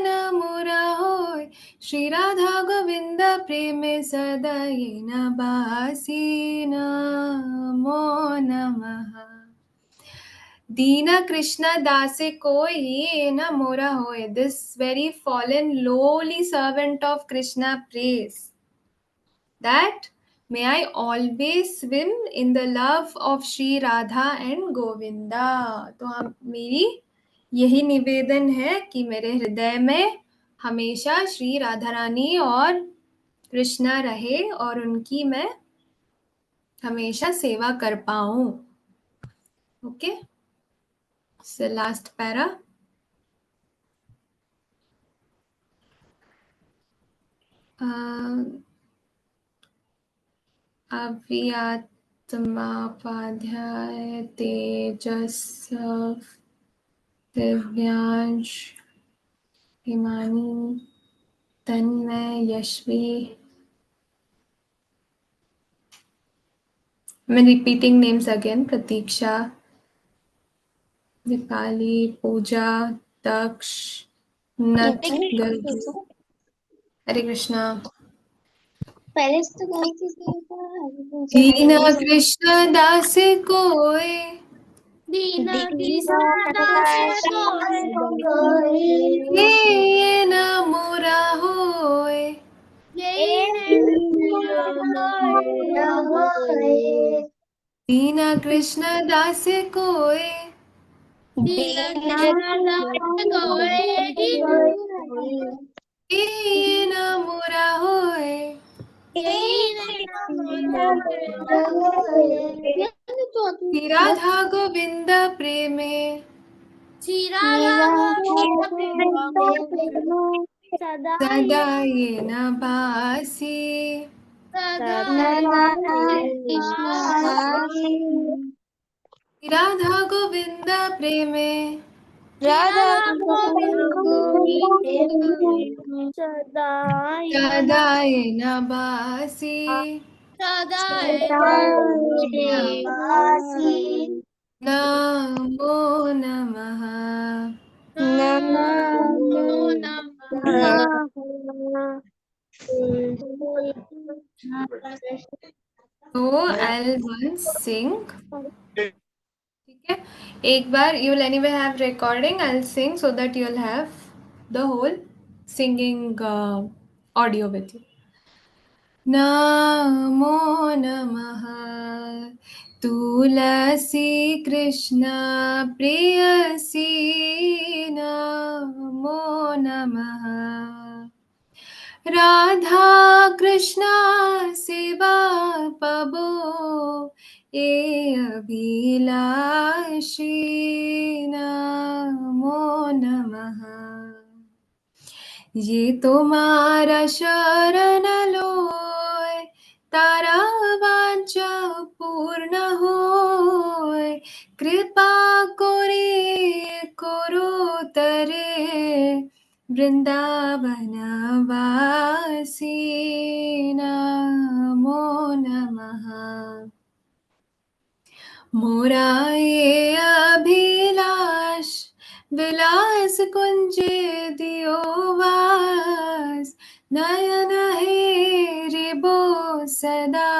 न मुरा होय, श्री राधा गोविंद प्रेम सदय न बासी, नमो नमः। Dina Krishna Dase koi na mora hoy. This very fallen, lowly servant of Krishna prays that may I always swim in the love of Shri Radha and Govinda. तो हम, मेरी यही निवेदन है कि मेरे हृदय में हमेशा श्री राधा रानी और कृष्णा रहे और उनकी मैं हमेशा सेवा कर पाऊं। Okay, so last para. अव्यात्मापाध्याय Tejas Divyansh Himani Tanmay Yashvi. I'm repeating names again: Pratiksha, Dipali, Pooja, Daksh, Nat, Gargi. Hare Krishna. पहले से तो गाई थी। दीना कृष्ण दास कोय Dina Krishna Das ये न मोरा होय, दीना कृष्ण दास कोय ये न मोरा होए राधा गोविंद प्रेमे सदा ये न बासी राधा गोविंद प्रेमे सदा ये न बासी नमो नमः। So I'll once sing. ठीक है, एक बार you will anyway have recording. I'll sing so that you'll have the whole singing audio with you. नमो नमः तुलसी कृष्ण प्रेयसी नमो नमः राधा कृष्ण सेवा पबो ए अभिलाषी नमो नमः ये तुम्हारा शरण लोय तारा वांछा पूर्ण होय कृपा करे करो तरे वृंदावन वासी नमो नमः मोरा ये अभिलाष विलास कुंज दियो वास नयन हेरिबो सदा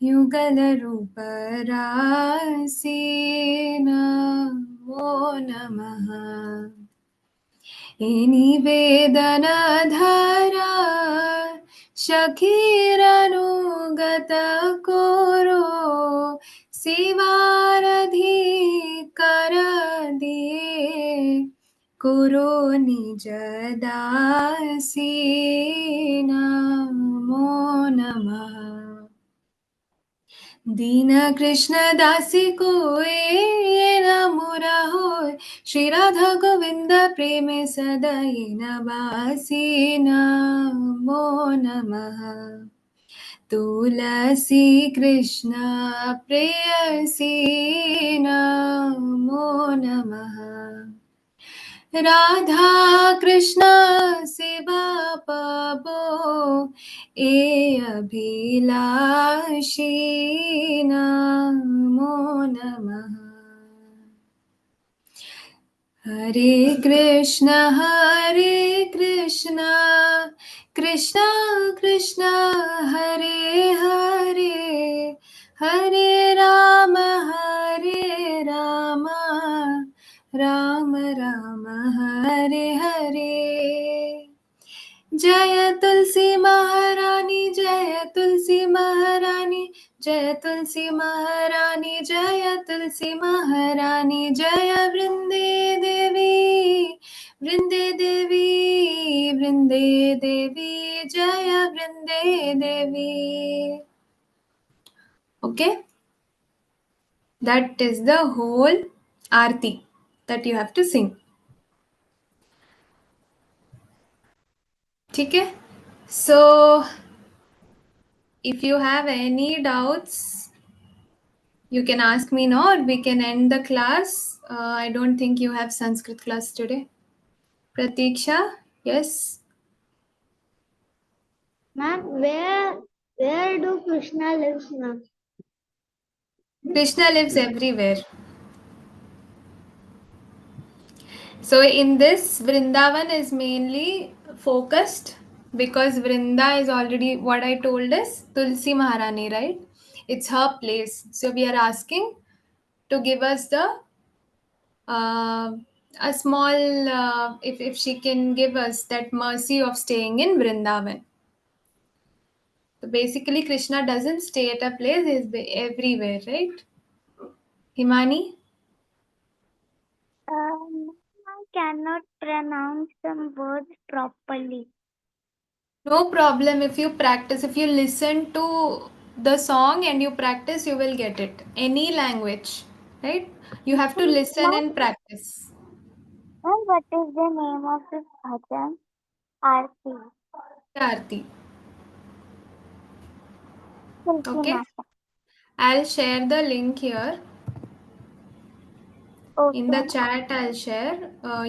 युगल रूप रासी नमो नमः निवेदन धरा शखीरनुगत कोरो शिवारधि कर दिए कुरु निज दासी नमो नमः दीन कृष्ण दासी को न मोरा होय श्री राधा गोविंद प्रेम सदय न बासी नमो नमः तुलसी कृष्ण प्रेयसी नमो नमः राधा कृष्ण सेवा पाबो ए अभिलाषी नमो नमः हरे कृष्ण कृष्ण कृष्ण हरे हरे हरे राम राम राम हरे हरे जय तुलसी महारानी जय तुलसी महारानी जय तुलसी महारानी जय तुलसी महारानी जय वृंदे देवी वृंदे देवी वृंदे देवी जय वृंदे देवी. Okay, that is the whole aarti that you have to sing. ठीक है, so if you have any doubts you can ask me now or we can end the class. I don't think you have Sanskrit class today. Pratiksha, yes. Ma'am, where do Krishna lives, ma'am? Krishna lives everywhere. So in this Vrindavan is mainly focused because Vrinda is already what I told is Tulsi Maharani, right? It's her place. So we are asking to give us the a small if she can give us that mercy of staying in Vrindavan. So basically Krishna doesn't stay at a place, he's everywhere, right? Himani? I cannot pronounce some words properly. No problem. If you practice, if you listen to the song and you practice, you will get it. Any language, right? You have to listen Ma'am, and practice. ma'am, what is the name of this bhajan? Aarti. Aarti. Tulsi Okay. Mata. I'll share the link here. In the Okay. chat, I'll share.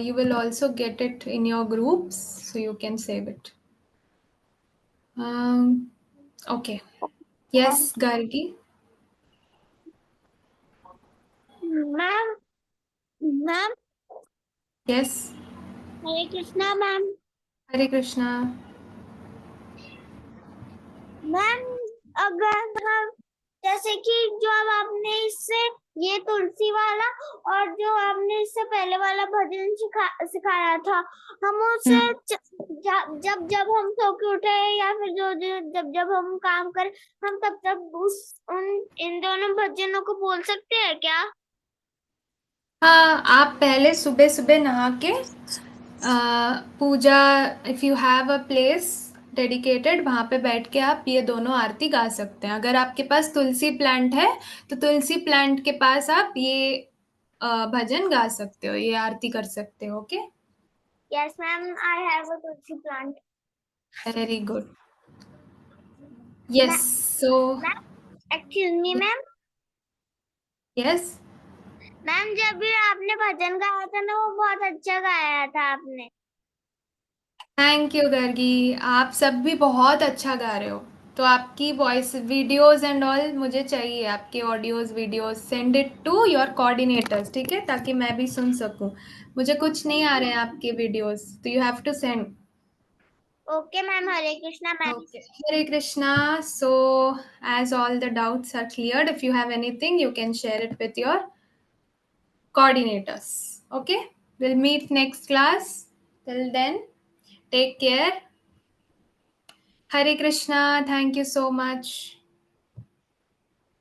You will also get it in your groups, so you can save it. Okay. Yes, Gargi. Ma'am, ma'am, Yes. Hare Krishna, ma'am. Hare Krishna. Ma'am अगर हम जैसे कि जो अब आपने इससे ये तुलसी वाला और जो आपने इससे पहले वाला भजन सिखाया था, हम उसे जब जब हम सो के उठे या फिर जब जब हम काम करें, हम तब इन दोनों भजनों को बोल सकते हैं क्या? हाँ, आप पहले सुबह सुबह नहा के पूजा, if you have a place dedicated, वहाँ पे बैठ के आप ये दोनों आरती गा सकते हैं. अगर आपके पास तुलसी प्लांट है तो तुलसी प्लांट के पास आप ये भजन गा सकते हो, ये आरती कर सकते हो. Okay. Yes ma'am, I have a Tulsi plant. Very good. Yes. So excuse me ma'am. Yes. Ma'am जब भी आपने भजन गाया था ना, वो बहुत अच्छा गाया था आपने. Thank you Gargi. आप सब भी बहुत अच्छा गा रहे हो. तो आपकी वॉइस वीडियोस एंड ऑल मुझे चाहिए, आपके audios videos. Send it to your coordinators, ठीक है, ताकि मैं भी सुन सकूं. मुझे कुछ नहीं आ रहे हैं आपके वीडियोस, तो you have to send. Okay ma'am. Hare Krishna ma'am. Okay. Hare Krishna. So, as all the doubts are cleared, if you have anything, you can share it with your coordinators. Okay. We'll meet next class. Till then, take care. Hare Krishna. Thank you so much.